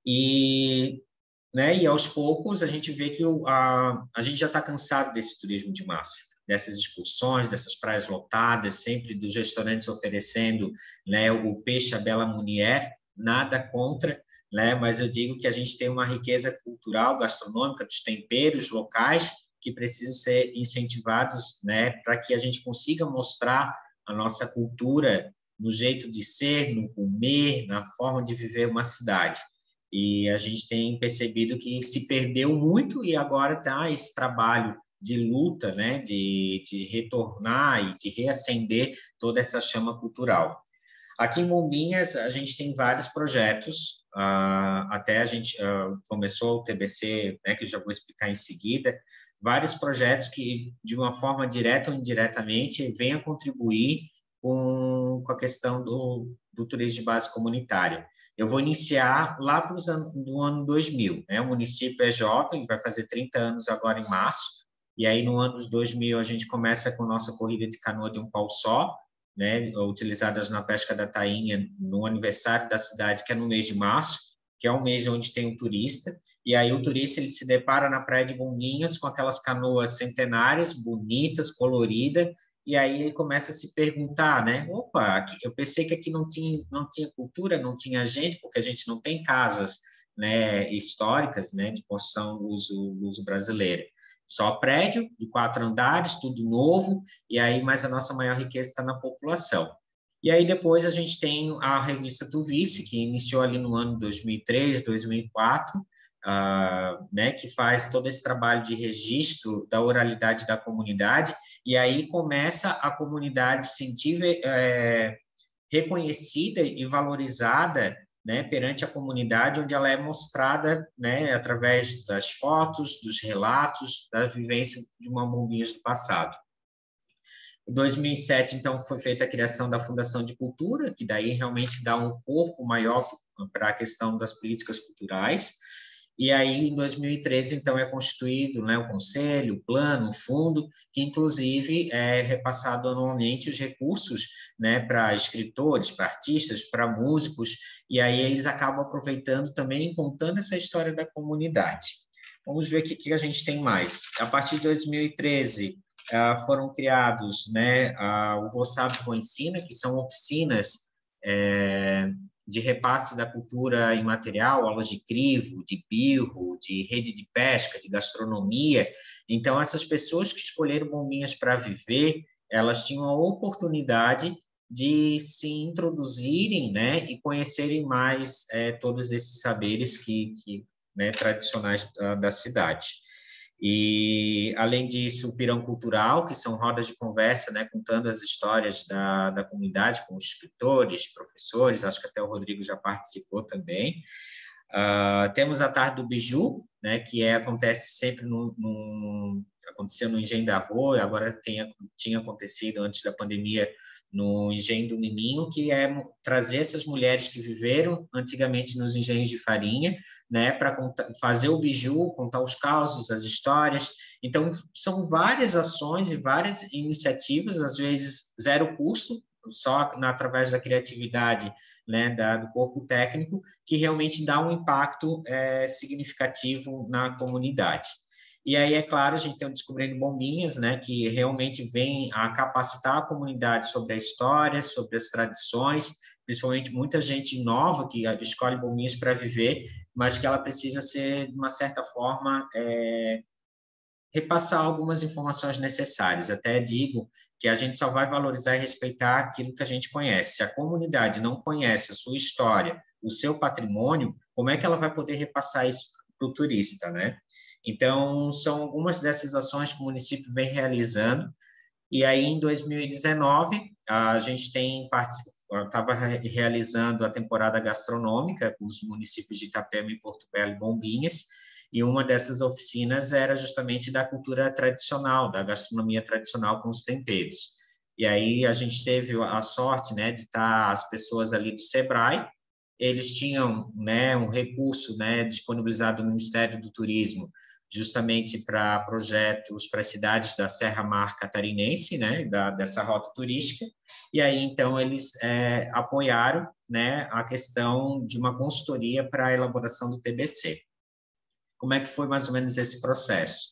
E aos poucos a gente vê que a gente já está cansado desse turismo de massa, dessas excursões, dessas praias lotadas, sempre dos restaurantes oferecendo, né, o peixe à bela Munier, nada contra, né, mas eu digo que a gente tem uma riqueza cultural, gastronômica, dos temperos locais, que precisam ser incentivados, né, para que a gente consiga mostrar a nossa cultura no jeito de ser, no comer, na forma de viver uma cidade. E a gente tem percebido que se perdeu muito e agora está esse trabalho de luta, né, de retornar e de reacender toda essa chama cultural. Aqui em Bombinhas, a gente tem vários projetos, até a gente começou o TBC, né, que eu já vou explicar em seguida, vários projetos que, de uma forma direta ou indiretamente, vêm a contribuir com a questão do turismo de base comunitária. Eu vou iniciar lá do ano 2000, né, o município é jovem, vai fazer 30 anos agora em março, e aí, no ano de 2000, a gente começa com nossa corrida de canoa de um pau só, né, utilizadas na pesca da tainha no aniversário da cidade, que é no mês de março, que é um mês onde tem um turista, e aí o turista ele se depara na praia de Bombinhas com aquelas canoas centenárias, bonitas, coloridas, e aí ele começa a se perguntar, né, opa, eu pensei que aqui não tinha cultura, não tinha gente, porque a gente não tem casas, né, históricas, né, de construção luso brasileira. Só prédio de 4 andares, tudo novo, e aí, mas a nossa maior riqueza está na população. E aí depois a gente tem a revista Tuvice, que iniciou ali no ano 2003, 2004, né, que faz todo esse trabalho de registro da oralidade da comunidade, e aí começa a comunidade sentir reconhecida e valorizada, né, perante a comunidade, onde ela é mostrada, né, através das fotos, dos relatos, da vivência de uma Bombinhas do passado. Em 2007, então, foi feita a criação da Fundação de Cultura, que daí realmente dá um corpo maior para a questão das políticas culturais. E aí, em 2013, então, é constituído, né, o conselho, o plano, o fundo, que, inclusive, é repassado anualmente os recursos, né, para escritores, para artistas, para músicos, e aí eles acabam aproveitando também e contando essa história da comunidade. Vamos ver o que a gente tem mais. A partir de 2013, foram criados, né, o Vô Sabe, Vô Ensina, que são oficinas de repasse da cultura imaterial, aulas de crivo, de birro, de rede de pesca, de gastronomia. Então, essas pessoas que escolheram Bombinhas para viver, elas tinham a oportunidade de se introduzirem, né, e conhecerem mais todos esses saberes né, tradicionais da cidade. E, além disso, o Pirão Cultural, que são rodas de conversa, né, contando as histórias da comunidade, com os escritores, professores, acho que até o Rodrigo já participou também. Temos a Tarde do Biju, né, que acontece sempre aconteceu no Engenho da Rua, agora tinha acontecido antes da pandemia no Engenho do Miminho, que é trazer essas mulheres que viveram antigamente nos engenhos de farinha, né, para fazer o biju, contar os causos, as histórias. Então, são várias ações e várias iniciativas, às vezes zero custo, só através da criatividade, né, do corpo técnico, que realmente dá um impacto significativo na comunidade. E aí, é claro, a gente tem o Descobrindo Bombinhas, né, que realmente vem a capacitar a comunidade sobre a história, sobre as tradições, principalmente muita gente nova que escolhe Bombinhas para viver, mas que ela precisa ser, de uma certa forma, repassar algumas informações necessárias. Até digo que a gente só vai valorizar e respeitar aquilo que a gente conhece. Se a comunidade não conhece a sua história, o seu patrimônio, como é que ela vai poder repassar isso para o turista, né? Então, são algumas dessas ações que o município vem realizando. E aí, em 2019, a gente estava realizando a temporada gastronômica com os municípios de Itapema e Porto Belo e Bombinhas, e uma dessas oficinas era justamente da cultura tradicional, da gastronomia tradicional com os temperos. E aí a gente teve a sorte, né, de estar as pessoas ali do Sebrae. Eles tinham, né, um recurso, né, disponibilizado no Ministério do Turismo, justamente para projetos para as cidades da Serra Mar Catarinense, né, dessa rota turística. E aí, então, eles apoiaram, né, a questão de uma consultoria para a elaboração do TBC. Como é que foi mais ou menos esse processo?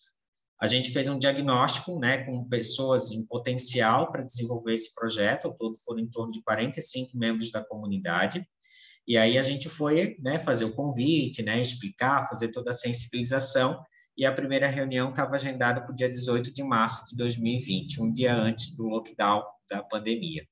A gente fez um diagnóstico, né, com pessoas em potencial para desenvolver esse projeto. Ao todo foram em torno de 45 membros da comunidade. E aí a gente foi, né, fazer o convite, né, explicar, fazer toda a sensibilização. E a primeira reunião estava agendada para o dia 18 de março de 2020, um dia antes do lockdown da pandemia.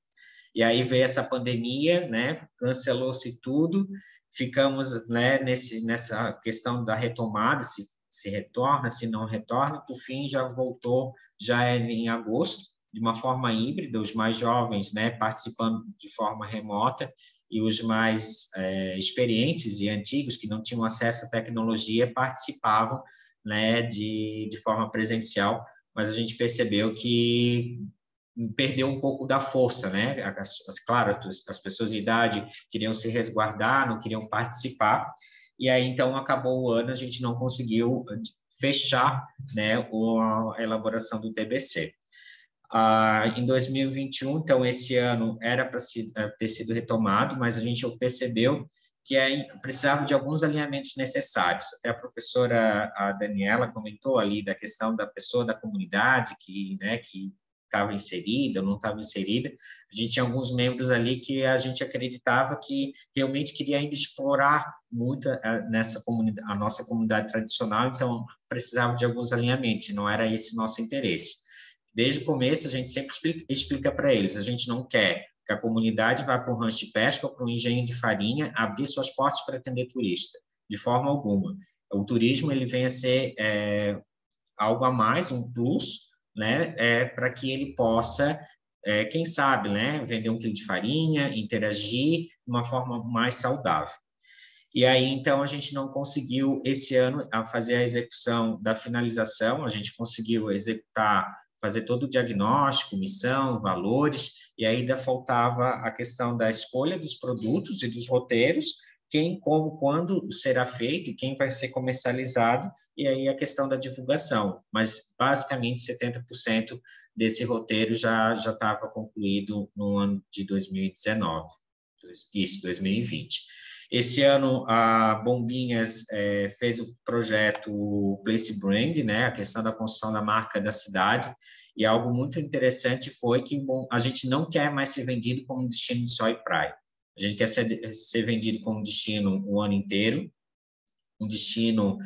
E aí veio essa pandemia, né, cancelou-se tudo, ficamos, né, nessa questão da retomada, se retorna, se não retorna, por fim já voltou, já em agosto, de uma forma híbrida, os mais jovens, né, participando de forma remota, e os mais experientes e antigos, que não tinham acesso à tecnologia, participavam, né, de forma presencial, mas a gente percebeu que perdeu um pouco da força, né? Claro, as pessoas de idade queriam se resguardar, não queriam participar, e aí, então, acabou o ano, a gente não conseguiu fechar, né, a elaboração do TBC. Em 2021, então, esse ano era para ter sido retomado, mas a gente percebeu que precisava de alguns alinhamentos necessários. Até a professora Daniela comentou ali da questão da pessoa da comunidade que, né, que estava inserida ou não estava inserida. A gente tinha alguns membros ali que a gente acreditava que realmente queria ainda explorar muito nessa comunidade, a nossa comunidade tradicional, então precisava de alguns alinhamentos, não era esse nosso interesse. Desde o começo, a gente sempre explica para eles, a gente não quer que a comunidade vá para um rancho de pesca ou para um engenho de farinha abrir suas portas para atender turista, de forma alguma. O turismo ele vem a ser algo a mais, um plus, né, para que ele possa, quem sabe, né, vender 1 quilo de farinha, interagir de uma forma mais saudável. E aí, então, a gente não conseguiu, esse ano, fazer a execução da finalização, a gente conseguiu fazer todo o diagnóstico, missão, valores, e ainda faltava a questão da escolha dos produtos e dos roteiros, quem, como, quando será feito, quem vai ser comercializado, e aí a questão da divulgação. Mas, basicamente, 70% desse roteiro já estava concluído no ano de 2019, 2020. Esse ano, a Bombinhas fez o projeto Place Brand, né, a questão da construção da marca da cidade, e algo muito interessante foi que a gente não quer mais ser vendido como destino de sol e praia. A gente quer ser vendido como destino o ano inteiro, um destino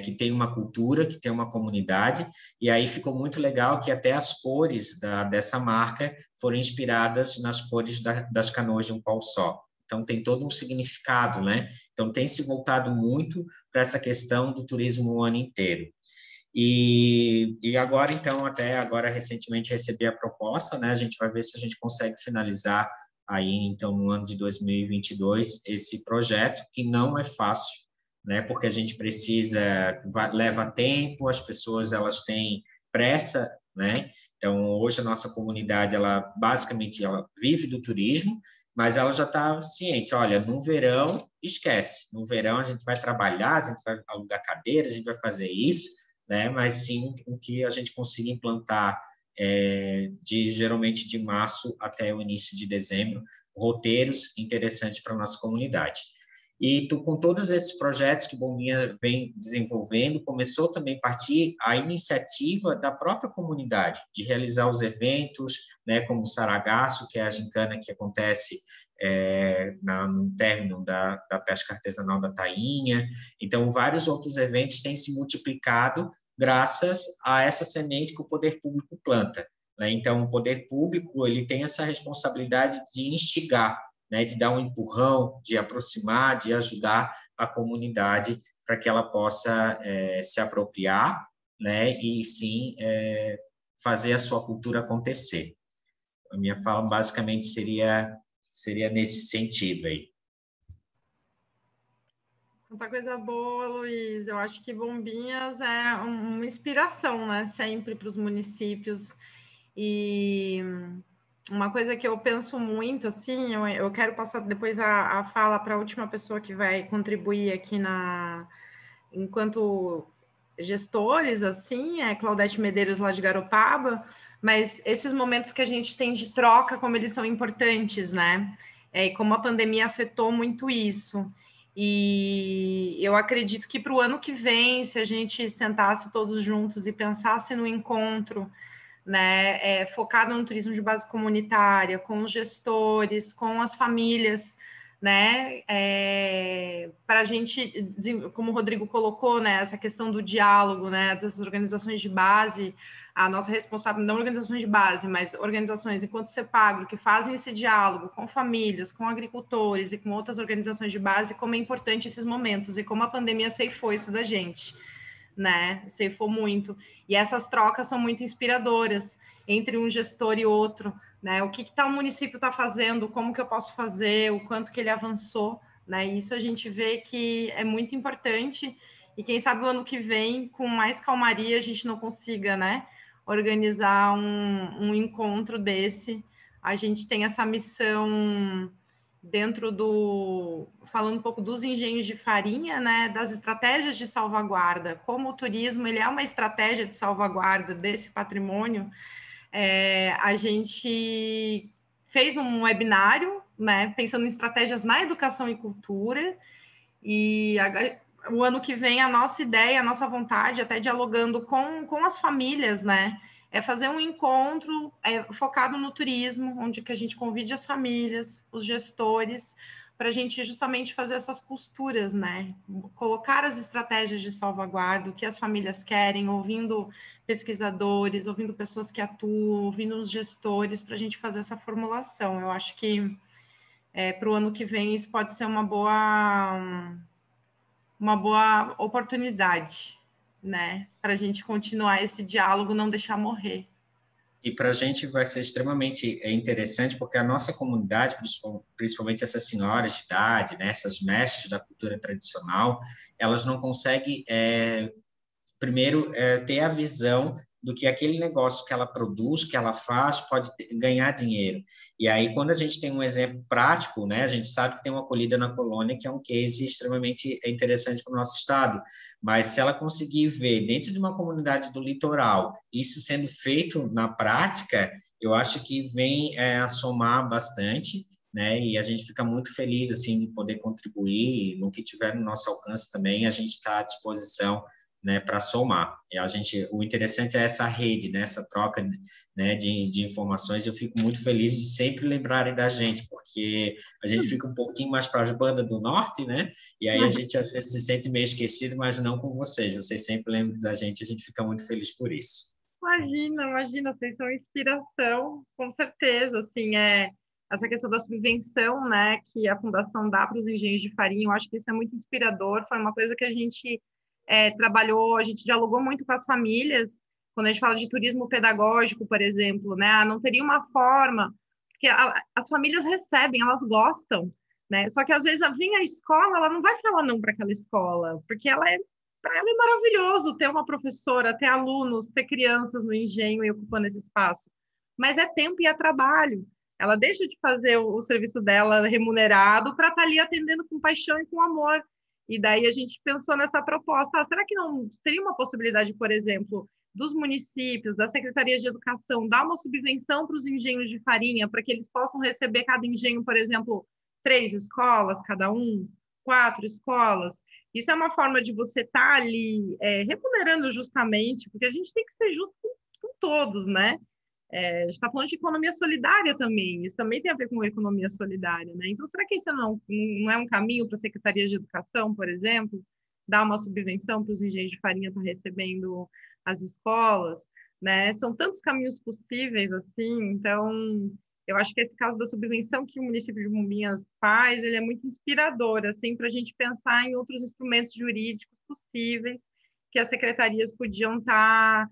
que tem uma cultura, que tem uma comunidade, e aí ficou muito legal que até as cores dessa marca foram inspiradas nas cores das canoas de um pau só. Então, tem todo um significado, né? Então, tem se voltado muito para essa questão do turismo o ano inteiro. E agora, então, até agora, recentemente recebi a proposta, né? A gente vai ver se a gente consegue finalizar aí, então, no ano de 2022, esse projeto, que não é fácil, né? Porque a gente leva tempo, as pessoas, elas têm pressa, né? Então, hoje a nossa comunidade, ela basicamente, ela vive do turismo, mas ela já está ciente, olha, no verão, esquece, no verão a gente vai trabalhar, a gente vai alugar cadeiras, a gente vai fazer isso, né? Mas sim o que a gente consiga implantar geralmente de março até o início de dezembro, roteiros interessantes para a nossa comunidade. E com todos esses projetos que Bombinha vem desenvolvendo, começou também a partir a iniciativa da própria comunidade, de realizar os eventos, né, como o Saragaço, que é a gincana que acontece no término da pesca artesanal da tainha. Então, vários outros eventos têm se multiplicado graças a essa semente que o poder público planta, né? Então, o poder público, ele tem essa responsabilidade de instigar, né, de dar um empurrão, de aproximar, de ajudar a comunidade para que ela possa se apropriar, né, e sim fazer a sua cultura acontecer. A minha fala basicamente seria nesse sentido aí. Muita coisa boa, Luiz. Eu acho que Bombinhas é uma inspiração, né, sempre para os municípios. E uma coisa que eu penso muito, assim, eu quero passar depois a fala para a última pessoa que vai contribuir aqui enquanto gestores, assim, Claudete Medeiros lá de Garopaba, mas esses momentos que a gente tem de troca, como eles são importantes, né? E como a pandemia afetou muito isso. E eu acredito que para o ano que vem, se a gente sentasse todos juntos e pensasse no encontro, né, focado no turismo de base comunitária, com os gestores, com as famílias, né, para a gente, como o Rodrigo colocou, né, essa questão do diálogo, né, das organizações de base, a nossa responsabilidade, não organizações de base, mas organizações enquanto CEPAGRO, que fazem esse diálogo com famílias, com agricultores e com outras organizações de base, como é importante esses momentos e como a pandemia ceifou isso da gente, né, ceifou muito. E essas trocas são muito inspiradoras entre um gestor e outro, né, o que o município está fazendo, como que eu posso fazer, o quanto que ele avançou, né, isso a gente vê que é muito importante, e quem sabe o ano que vem, com mais calmaria, a gente não consiga, né, organizar um encontro desse. A gente tem essa missão dentro falando um pouco dos engenhos de farinha, né, das estratégias de salvaguarda, como o turismo ele é uma estratégia de salvaguarda desse patrimônio. A gente fez um webinário, né, pensando em estratégias na educação e cultura, e o ano que vem a nossa ideia, a nossa vontade, até dialogando com as famílias, né, fazer um encontro focado no turismo, onde que a gente convide as famílias, os gestores, para a gente justamente fazer essas costuras, né? Colocar as estratégias de salvaguarda, o que as famílias querem, ouvindo pesquisadores, ouvindo pessoas que atuam, ouvindo os gestores, para a gente fazer essa formulação. Eu acho que para o ano que vem isso pode ser uma boa oportunidade, né, para a gente continuar esse diálogo, não deixar morrer. E para a gente vai ser extremamente interessante, porque a nossa comunidade, principalmente essas senhoras de idade, né, essas mestres da cultura tradicional, elas não conseguem, primeiro, ter a visão do que aquele negócio que ela produz, que ela faz, pode ganhar dinheiro. E aí, quando a gente tem um exemplo prático, né, a gente sabe que tem uma acolhida na colônia, que é um case extremamente interessante para o nosso estado, mas se ela conseguir ver dentro de uma comunidade do litoral, isso sendo feito na prática, eu acho que vem a somar bastante, né, e a gente fica muito feliz, assim, de poder contribuir, no que tiver no nosso alcance também, a gente está à disposição, né, para somar. O interessante é essa rede, né, essa troca, né, de informações. Eu fico muito feliz de sempre lembrarem da gente, porque a gente fica um pouquinho mais para as bandas do norte, né, e aí a gente às vezes se sente meio esquecido, mas não com vocês. Vocês sempre lembram da gente, a gente fica muito feliz por isso. Imagina, vocês são inspiração, com certeza, assim, essa questão da subvenção, né, que a Fundação dá para os engenhos de farinha, eu acho que isso é muito inspirador, foi uma coisa que a gente trabalhou, a gente dialogou muito com as famílias, quando a gente fala de turismo pedagógico, por exemplo, né? Não teria uma forma, porque as famílias recebem, elas gostam, né? Só que às vezes vem a escola, ela não vai falar não para aquela escola, porque para ela é maravilhoso ter uma professora, ter alunos, ter crianças no engenho e ocupando esse espaço. Mas é tempo e é trabalho. Ela deixa de fazer o serviço dela remunerado para estar ali atendendo com paixão e com amor. E daí a gente pensou nessa proposta. Será que não teria uma possibilidade, por exemplo, dos municípios, das secretarias de educação, dar uma subvenção para os engenhos de farinha, para que eles possam receber cada engenho, por exemplo, 3 escolas, cada um, 4 escolas? Isso é uma forma de você estar ali remunerando justamente, porque a gente tem que ser justo com todos, né? A gente está falando de economia solidária também, isso também tem a ver com economia solidária, né? Então, será que isso não é um caminho para a Secretaria de Educação, por exemplo, dar uma subvenção para os engenhos de farinha estar recebendo as escolas, né? São tantos caminhos possíveis, assim, então, eu acho que esse caso da subvenção que o município de Bombinhas faz, ele é muito inspirador, assim, para a gente pensar em outros instrumentos jurídicos possíveis que as secretarias podiam estar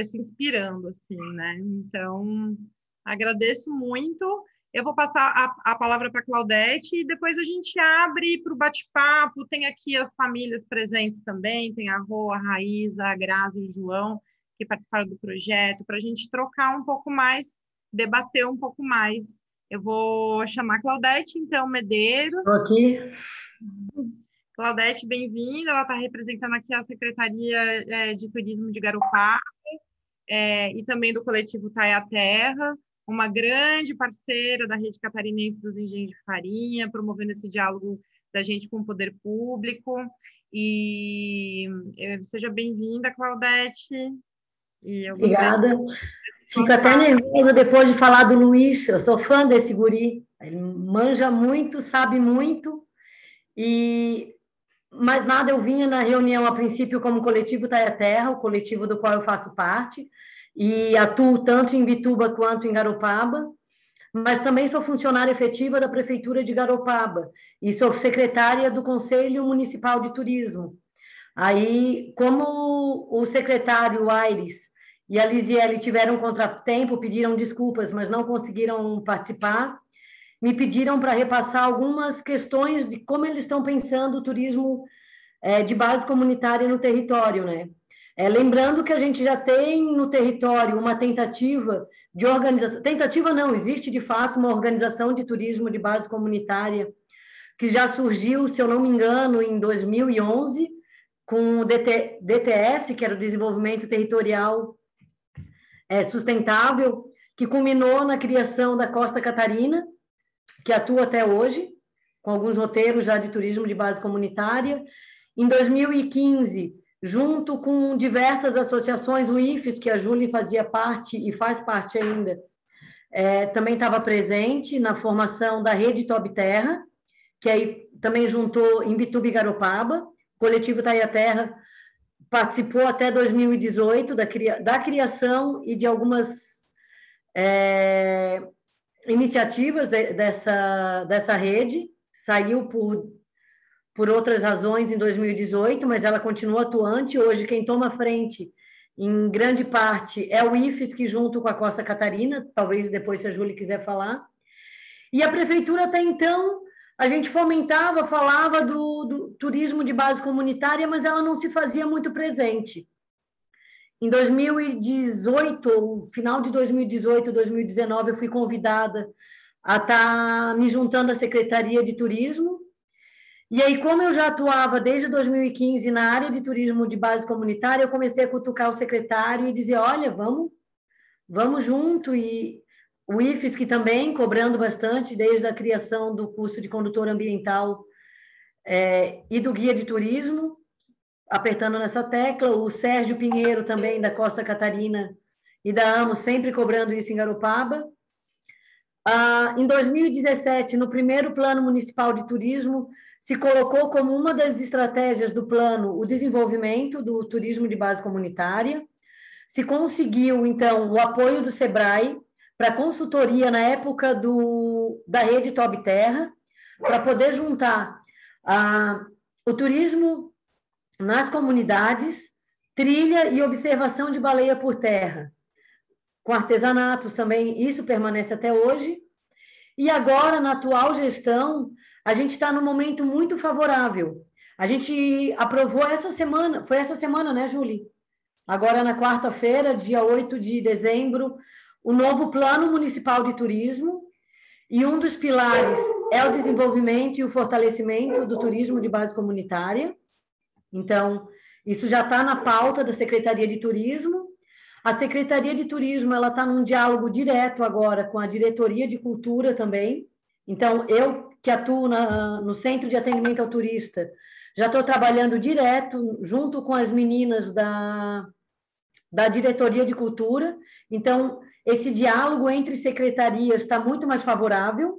se inspirando, assim, né? Então, agradeço muito. Eu vou passar a palavra para a Claudete e depois a gente abre para o bate-papo. Tem aqui as famílias presentes também, tem a Rô, a Raíza, a Grazi e o João, que participaram do projeto, para a gente trocar um pouco mais, debater um pouco mais. Eu vou chamar a Claudete, então, Medeiros. Estou aqui. Claudete, bem-vinda. Ela está representando aqui a Secretaria de Turismo de Garopaba e também do coletivo Taia Terra, uma grande parceira da Rede Catarinense dos Engenhos de Farinha, promovendo esse diálogo da gente com o poder público. E seja bem-vinda, Claudete. Obrigada. Fico até nervosa depois de falar do Luiz. Eu sou fã desse guri. Ele manja muito, sabe muito. Mas nada, eu vinha na reunião a princípio como coletivo Taia Terra, o coletivo do qual eu faço parte, e atuo tanto em Bituba quanto em Garopaba, mas também sou funcionária efetiva da Prefeitura de Garopaba e sou secretária do Conselho Municipal de Turismo. Aí, como o secretário Aires e a Lisiele tiveram contratempo, pediram desculpas, mas não conseguiram participar, me pediram para repassar algumas questões de como eles estão pensando o turismo de base comunitária no território, né? Lembrando que a gente já tem no território uma tentativa de organização, tentativa não, existe de fato uma organização de turismo de base comunitária que já surgiu, se eu não me engano, em 2011, com o DTS, que era o Desenvolvimento Territorial Sustentável, que culminou na criação da Costa Catarina, que atua até hoje, com alguns roteiros já de turismo de base comunitária. Em 2015, junto com diversas associações, o IFES, que a Júlia fazia parte e faz parte ainda, também estava presente na formação da Rede Top Terra, que aí também juntou em Bituba e Garopaba. O coletivo Taia Terra participou até 2018 da criação e de algumas iniciativas dessa rede, saiu por outras razões em 2018, mas ela continua atuante. Hoje, quem toma frente, em grande parte, é o IFES, que junto com a Costa Catarina, talvez depois, se a Júlia quiser falar. E a prefeitura, até então, a gente fomentava, falava do turismo de base comunitária, mas ela não se fazia muito presente. Em 2018, final de 2018, 2019, eu fui convidada a estar me juntando à Secretaria de Turismo. E aí, como eu já atuava desde 2015 na área de turismo de base comunitária, eu comecei a cutucar o secretário e dizer, olha, vamos junto. E o IFES, que também cobrando bastante desde a criação do curso de condutor ambiental e do guia de turismo, apertando nessa tecla. O Sérgio Pinheiro também, da Costa Catarina e da AMO, sempre cobrando isso em Garopaba. Em 2017, no primeiro Plano Municipal de Turismo, se colocou como uma das estratégias do plano o desenvolvimento do turismo de base comunitária. Se conseguiu, então, o apoio do SEBRAE para consultoria na época da Rede Top Terra, para poder juntar o turismo nas comunidades, trilha e observação de baleia por terra, com artesanatos também, isso permanece até hoje. E agora, na atual gestão, a gente está num momento muito favorável. A gente aprovou essa semana, foi essa semana, né, Júlia? Agora, na quarta-feira, dia 8 de dezembro, o novo Plano Municipal de Turismo, e um dos pilares é o desenvolvimento e o fortalecimento do turismo de base comunitária. Então, isso já está na pauta da Secretaria de Turismo. A Secretaria de Turismo ela está num diálogo direto agora com a Diretoria de Cultura também. Então, eu que atuo no Centro de Atendimento ao Turista, já estou trabalhando direto junto com as meninas da Diretoria de Cultura. Então, esse diálogo entre secretarias está muito mais favorável.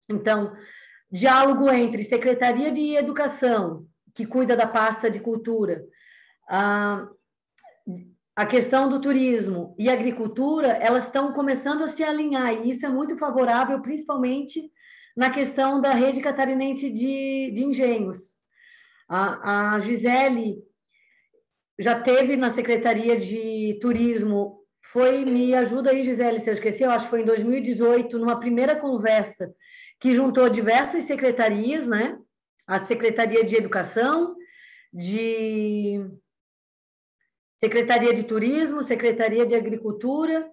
Então, diálogo entre Secretaria de Educação, que cuida da pasta de cultura, a questão do turismo e agricultura, elas estão começando a se alinhar, e isso é muito favorável, principalmente na questão da rede catarinense de engenhos. A Gisele já teve na Secretaria de Turismo, me ajuda aí, Gisele, se eu esqueci, eu acho que foi em 2018, numa primeira conversa, que juntou diversas secretarias, né? A Secretaria de Educação, Secretaria de Turismo, Secretaria de Agricultura.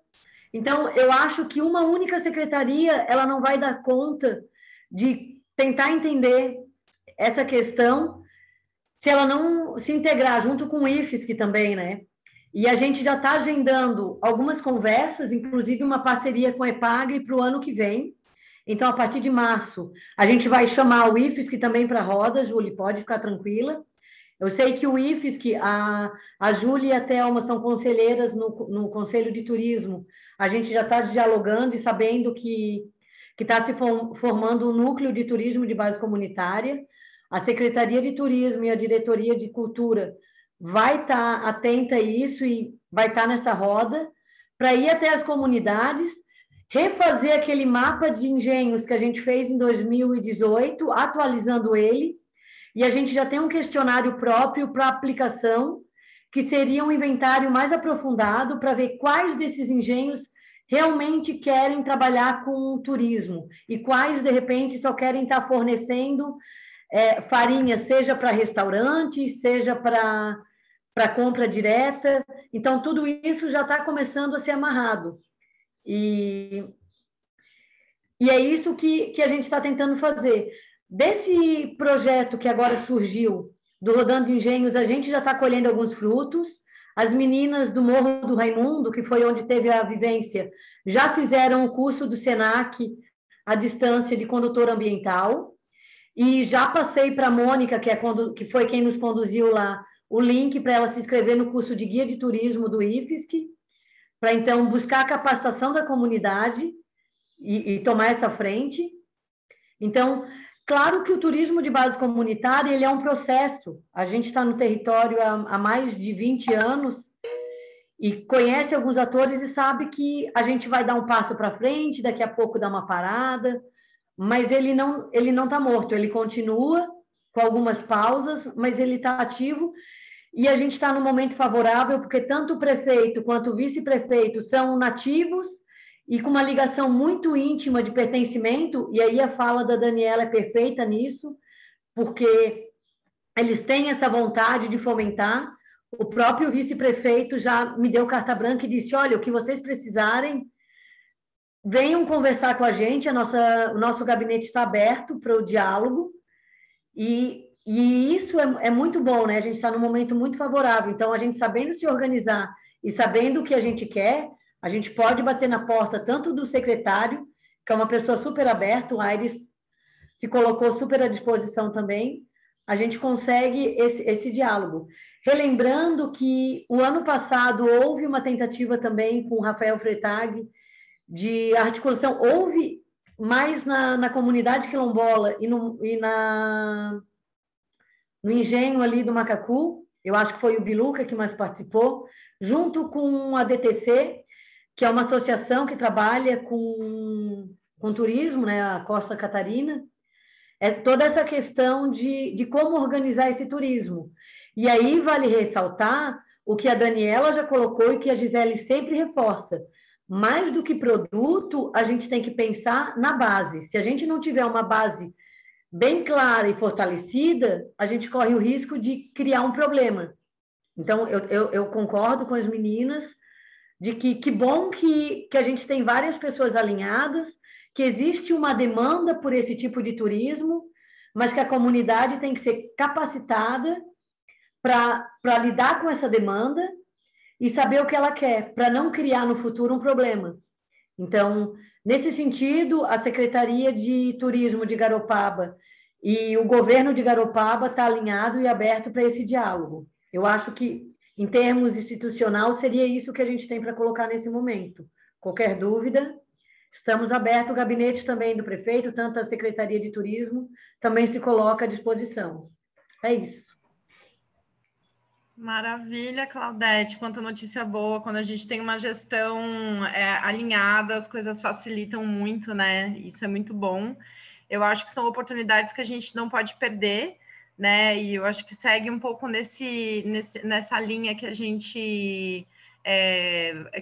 Então, eu acho que uma única secretaria, ela não vai dar conta de tentar entender essa questão se ela não se integrar junto com o IFSC também, né? E a gente já está agendando algumas conversas, inclusive uma parceria com a EPAGRE para o ano que vem. Então, a partir de março, a gente vai chamar o IFSC também para a roda, Júlia, pode ficar tranquila. Eu sei que o IFSC, a Júlia e a Thelma são conselheiras no Conselho de Turismo. A gente já está dialogando e sabendo que está se formando um núcleo de turismo de base comunitária. A Secretaria de Turismo e a Diretoria de Cultura vai estar atenta a isso e vai estar nessa roda para ir até as comunidades, refazer aquele mapa de engenhos que a gente fez em 2018, atualizando ele, e a gente já tem um questionário próprio para aplicação, que seria um inventário mais aprofundado para ver quais desses engenhos realmente querem trabalhar com turismo e quais, de repente, só querem estar fornecendo farinha, seja para restaurantes, seja para compra direta. Então, tudo isso já está começando a ser amarrado. E é isso que a gente está tentando fazer. Desse projeto que agora surgiu, do Rodando de Engenhos, a gente já está colhendo alguns frutos. As meninas do Morro do Raimundo, que foi onde teve a vivência, já fizeram o curso do SENAC à distância de condutor ambiental. E já passei para a Mônica, que foi quem nos conduziu lá, o link para ela se inscrever no curso de guia de turismo do IFSC, para então buscar a capacitação da comunidade e tomar essa frente. Então, claro que o turismo de base comunitária ele é um processo. A gente está no território há mais de 20 anos e conhece alguns atores e sabe que a gente vai dar um passo para frente, daqui a pouco dá uma parada, mas ele não está morto, ele continua com algumas pausas, mas ele está ativo. E a gente está num momento favorável, porque tanto o prefeito quanto o vice-prefeito são nativos e com uma ligação muito íntima de pertencimento, e aí a fala da Daniela é perfeita nisso, porque eles têm essa vontade de fomentar. O próprio vice-prefeito já me deu carta branca e disse, olha, o que vocês precisarem, venham conversar com a gente, o nosso gabinete está aberto para o diálogo, e isso é muito bom, né? A gente está num momento muito favorável, então a gente sabendo se organizar e sabendo o que a gente quer, a gente pode bater na porta tanto do secretário, que é uma pessoa super aberta, o Aires se colocou super à disposição também, a gente consegue esse diálogo. Relembrando que o ano passado houve uma tentativa também com o Rafael Freitag de articulação, houve mais na comunidade quilombola e no engenho ali do Macacu, eu acho que foi o Biluca que mais participou, junto com a DTC, que é uma associação que trabalha com turismo, né, a Costa Catarina, é toda essa questão de como organizar esse turismo. E aí vale ressaltar o que a Daniela já colocou e que a Gisele sempre reforça. Mais do que produto, a gente tem que pensar na base. Se a gente não tiver uma base bem clara e fortalecida, a gente corre o risco de criar um problema. Então, eu concordo com as meninas de que bom que a gente tem várias pessoas alinhadas, que existe uma demanda por esse tipo de turismo, mas que a comunidade tem que ser capacitada para lidar com essa demanda e saber o que ela quer, para não criar no futuro um problema. Então, nesse sentido, a Secretaria de Turismo de Garopaba e o governo de Garopaba está alinhado e aberto para esse diálogo. Eu acho que, em termos institucional, seria isso que a gente tem para colocar nesse momento. Qualquer dúvida, estamos abertos, o gabinete também do prefeito, tanto a Secretaria de Turismo, também se coloca à disposição. É isso. Maravilha, Claudete, quanta notícia boa, quando a gente tem uma gestão alinhada, as coisas facilitam muito, né? Isso é muito bom. Eu acho que são oportunidades que a gente não pode perder, né? E eu acho que segue um pouco nessa linha que a gente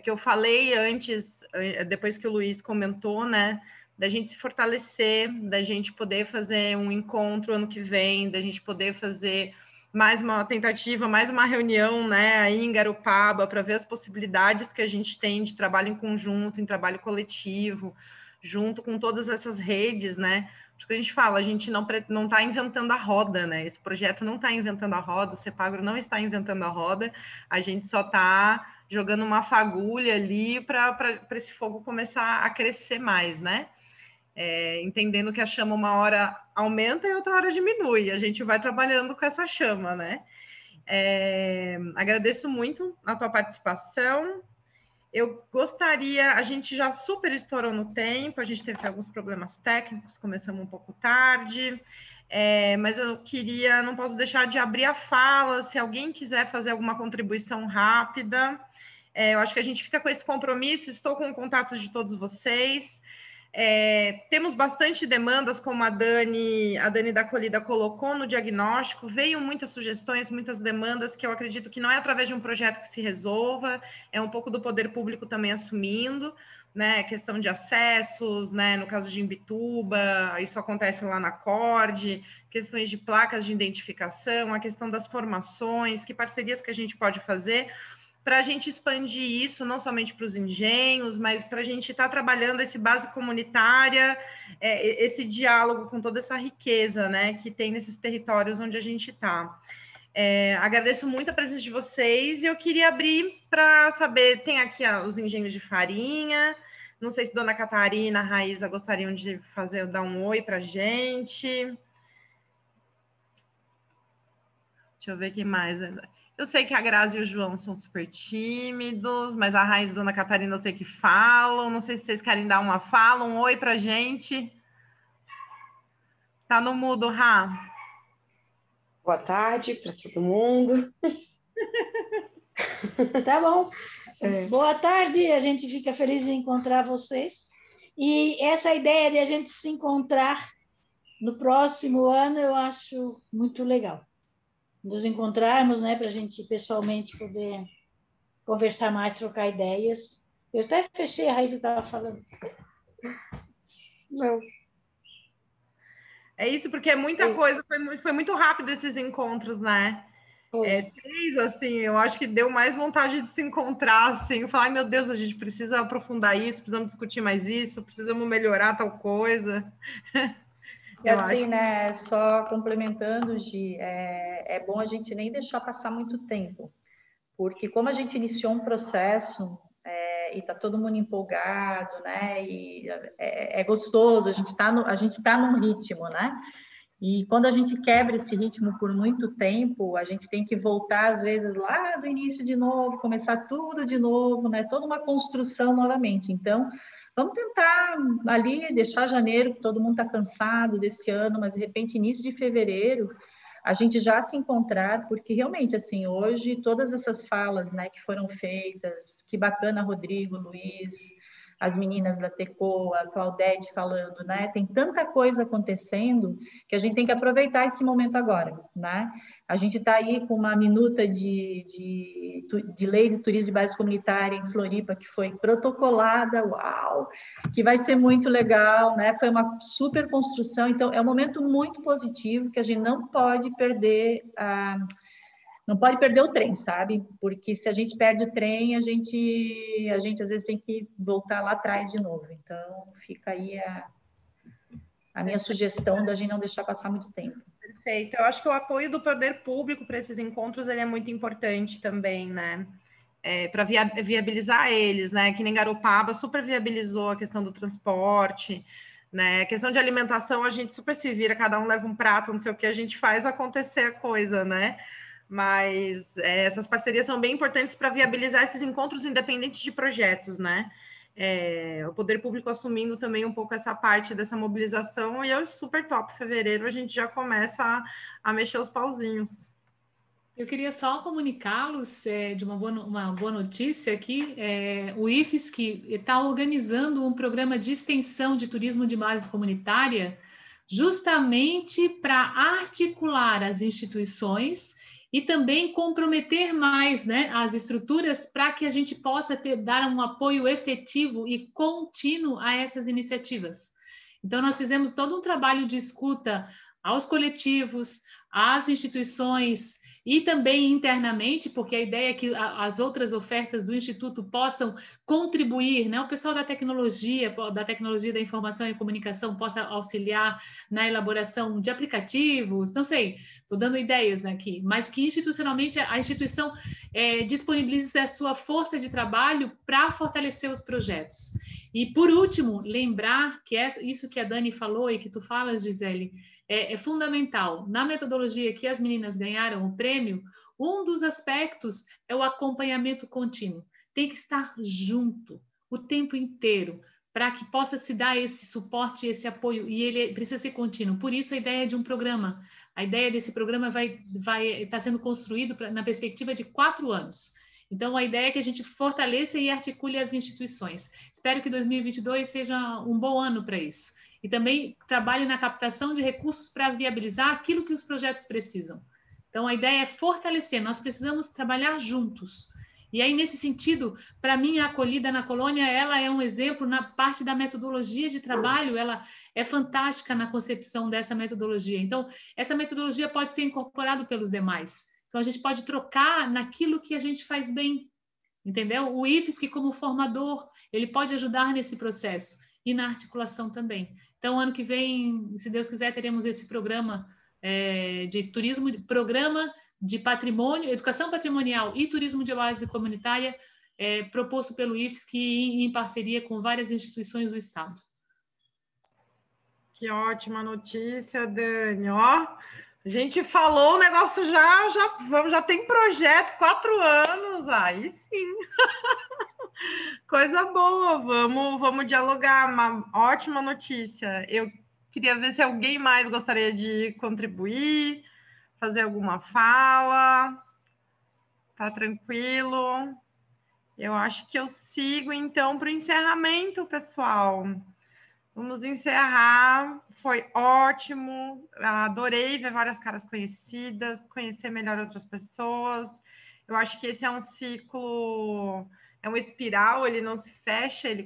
que eu falei antes, depois que o Luiz comentou, né? Da gente se fortalecer, da gente poder fazer um encontro ano que vem, da gente poder fazer mais uma tentativa, mais uma reunião, né, aí em Garopaba, para ver as possibilidades que a gente tem de trabalho em conjunto, em trabalho coletivo, junto com todas essas redes, né? Porque a gente fala, a gente não está inventando a roda, né? Esse projeto não está inventando a roda, o CEPAGRO não está inventando a roda, a gente só está jogando uma fagulha ali para esse fogo começar a crescer mais, né? Entendendo que a chama uma hora aumenta e outra hora diminui, a gente vai trabalhando com essa chama, né? Agradeço muito a tua participação. Eu gostaria, a gente já super estourou no tempo, a gente teve alguns problemas técnicos, começamos um pouco tarde, mas eu queria, não posso deixar de abrir a fala, se alguém quiser fazer alguma contribuição rápida, eu acho que a gente fica com esse compromisso, estou com contatos de todos vocês. Temos bastante demandas, como a Dani da Acolhida colocou no diagnóstico, veio muitas sugestões, muitas demandas que eu acredito que não é através de um projeto que se resolva, é um pouco do poder público também assumindo, né, questão de acessos, né, no caso de Imbituba, isso acontece lá na CORD, questões de placas de identificação, a questão das formações, que parcerias que a gente pode fazer, para a gente expandir isso, não somente para os engenhos, mas para a gente estar trabalhando esse base comunitária, esse diálogo com toda essa riqueza, né, que tem nesses territórios onde a gente está. Agradeço muito a presença de vocês e eu queria abrir para saber, tem aqui os engenhos de farinha, não sei se Dona Catarina, a Raíza gostariam de dar um oi para a gente. Deixa eu ver quem mais. Eu sei que a Grazi e o João são super tímidos, mas a Raíssa e a Dona Catarina eu sei que falam. Não sei se vocês querem dar uma fala, um oi para a gente. Tá no mudo, Rá. Boa tarde para todo mundo. Tá bom. Boa tarde, a gente fica feliz em encontrar vocês. E essa ideia de a gente se encontrar no próximo ano eu acho muito legal. Nos encontrarmos, né, para a gente pessoalmente poder conversar mais, trocar ideias. Eu até fechei, a Raíssa estava falando. Não. É isso, porque muita coisa, foi muito rápido esses encontros, né? Três, assim, eu acho que deu mais vontade de se encontrar, assim, falar, ai meu Deus, a gente precisa aprofundar isso, precisamos discutir mais isso, precisamos melhorar tal coisa. E assim, né, só complementando, Gi, é bom a gente nem deixar passar muito tempo, porque como a gente iniciou um processo e está todo mundo empolgado, né, e é gostoso, a gente tá num ritmo, né, e quando a gente quebra esse ritmo por muito tempo, a gente tem que voltar, às vezes, lá do início de novo, começar tudo de novo, né, toda uma construção novamente, então... Vamos tentar ali deixar janeiro, que todo mundo está cansado desse ano, mas de repente, início de fevereiro, a gente já se encontrar, porque realmente, assim, hoje, todas essas falas, né, que foram feitas, que bacana, Rodrigo, Luiz, as meninas da TECO, a Claudete falando, né? Tem tanta coisa acontecendo que a gente tem que aproveitar esse momento agora, né? A gente está aí com uma minuta de lei de turismo de base comunitária em Floripa, que foi protocolada, uau, que vai ser muito legal, né? Foi uma super construção, então é um momento muito positivo que a gente não pode perder o trem, sabe? Porque se a gente perde o trem, a gente às vezes tem que voltar lá atrás de novo. Então, fica aí a minha sugestão da gente não deixar passar muito tempo. Perfeito. Eu acho que o apoio do poder público para esses encontros ele é muito importante também, né? Para viabilizar eles, né? Que nem Garopaba super viabilizou a questão do transporte, né? A questão de alimentação, a gente super se vira, cada um leva um prato, não sei o que, a gente faz acontecer a coisa, né? Mas essas parcerias são bem importantes para viabilizar esses encontros independentes de projetos, né? O poder público assumindo também um pouco essa parte dessa mobilização, e eu super top, fevereiro a gente já começa a mexer os pauzinhos. Eu queria só comunicá-los de uma boa notícia aqui. O IFSC está organizando um programa de extensão de turismo de base comunitária justamente para articular as instituições e também comprometer mais, né, as estruturas para que a gente possa dar um apoio efetivo e contínuo a essas iniciativas. Então, nós fizemos todo um trabalho de escuta aos coletivos, às instituições e também internamente, porque a ideia é que as outras ofertas do Instituto possam contribuir, né? O pessoal da tecnologia da informação e comunicação possa auxiliar na elaboração de aplicativos, não sei, estou dando ideias aqui, mas que institucionalmente a instituição disponibilize a sua força de trabalho para fortalecer os projetos. E, por último, lembrar que isso que a Dani falou e que tu falas, Gisele, é fundamental. Na metodologia que as meninas ganharam o prêmio, um dos aspectos é o acompanhamento contínuo. Tem que estar junto o tempo inteiro para que possa se dar esse suporte, esse apoio, e ele precisa ser contínuo. Por isso, a ideia de um programa. A ideia desse programa vai estar sendo construído na perspectiva de 4 anos. Então, a ideia é que a gente fortaleça e articule as instituições. Espero que 2022 seja um bom ano para isso. E também trabalhe na captação de recursos para viabilizar aquilo que os projetos precisam. Então, a ideia é fortalecer, nós precisamos trabalhar juntos. E aí, nesse sentido, para mim, a Acolhida na Colônia, ela é um exemplo na parte da metodologia de trabalho, ela é fantástica na concepção dessa metodologia. Então, essa metodologia pode ser incorporada pelos demais. Então, a gente pode trocar naquilo que a gente faz bem, entendeu? O IFSC, como formador, ele pode ajudar nesse processo e na articulação também. Então, ano que vem, se Deus quiser, teremos esse programa de turismo, programa de patrimônio, educação patrimonial e turismo de base comunitária, proposto pelo IFSC em parceria com várias instituições do Estado. Que ótima notícia, Dani. Ó, a gente falou o negócio já tem projeto, 4 anos, aí sim. Coisa boa, vamos dialogar, uma ótima notícia. Eu queria ver se alguém mais gostaria de contribuir, fazer alguma fala. Tá tranquilo? Eu acho que eu sigo, então, para o encerramento, pessoal. Vamos encerrar, foi ótimo, adorei ver várias caras conhecidas, conhecer melhor outras pessoas. Eu acho que esse é um ciclo, é uma espiral, ele não se fecha, ele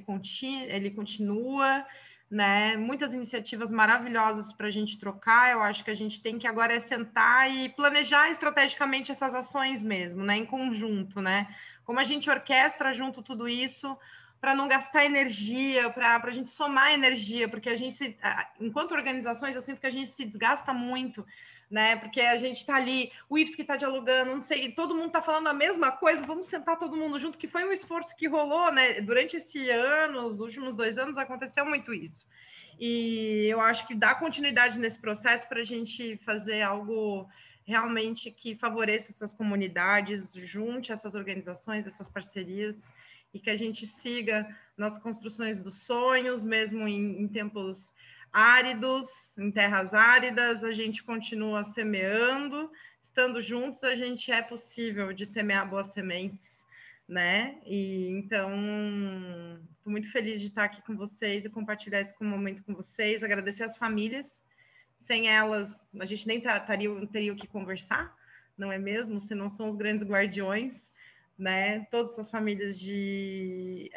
continua, né? Muitas iniciativas maravilhosas para a gente trocar. Eu acho que a gente tem que agora sentar e planejar estrategicamente essas ações mesmo, né? Em conjunto, né? Como a gente orquestra junto tudo isso, para não gastar energia, para a gente somar energia, porque a gente, enquanto organizações, eu sinto que a gente se desgasta muito, né? Porque a gente está ali, o IFSC está dialogando, não sei, todo mundo está falando a mesma coisa, vamos sentar todo mundo junto, que foi um esforço que rolou, né? Durante esse ano, os últimos 2 anos, aconteceu muito isso. E eu acho que dá continuidade nesse processo para a gente fazer algo realmente que favoreça essas comunidades, junte essas organizações, essas parcerias, e que a gente siga nas construções dos sonhos, mesmo em tempos áridos, em terras áridas, a gente continua semeando, estando juntos, a gente é possível de semear boas sementes, né? E então, estou muito feliz de estar aqui com vocês e compartilhar esse momento com vocês, agradecer as famílias, sem elas a gente nem teria o que conversar, não é mesmo? Se não são os grandes guardiões, né? Todas as famílias de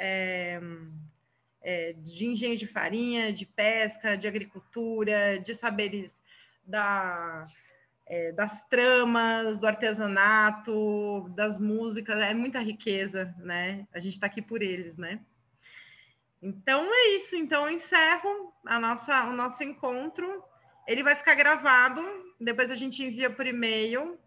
engenho de farinha, de pesca, de agricultura, de saberes das tramas, do artesanato, das músicas, é muita riqueza, né? A gente está aqui por eles, né? Então é isso. Então eu encerro o nosso encontro. Ele vai ficar gravado, depois a gente envia por e-mail.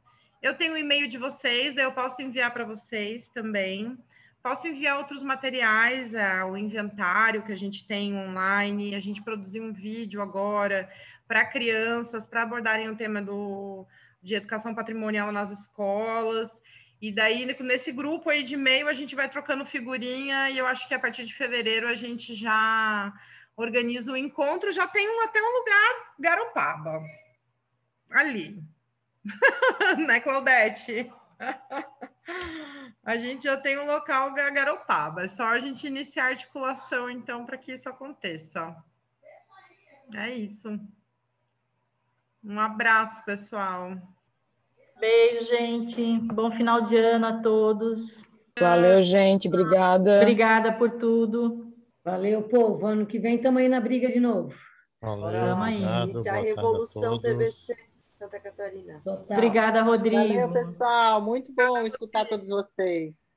Eu tenho o e-mail de vocês, daí eu posso enviar para vocês também. Posso enviar outros materiais, o inventário que a gente tem online. A gente produziu um vídeo agora para crianças, para abordarem o tema de educação patrimonial nas escolas. E daí, nesse grupo aí de e-mail, a gente vai trocando figurinha, e eu acho que a partir de fevereiro a gente já organiza o encontro. Já tem até um lugar, Garopaba, ali. Né, Claudete? A gente já tem um local Garopaba. É só a gente iniciar a articulação, então, para que isso aconteça. É isso. Um abraço, pessoal. Beijo, gente. Bom final de ano a todos. Valeu, gente. Obrigada. Obrigada por tudo. Valeu, povo. Ano que vem estamos aí na briga de novo. Valeu, obrigado. Iniciar a Revolução TBC Santa Catarina. Total. Obrigada, Rodrigo. Valeu, pessoal. Muito bom escutar todos vocês.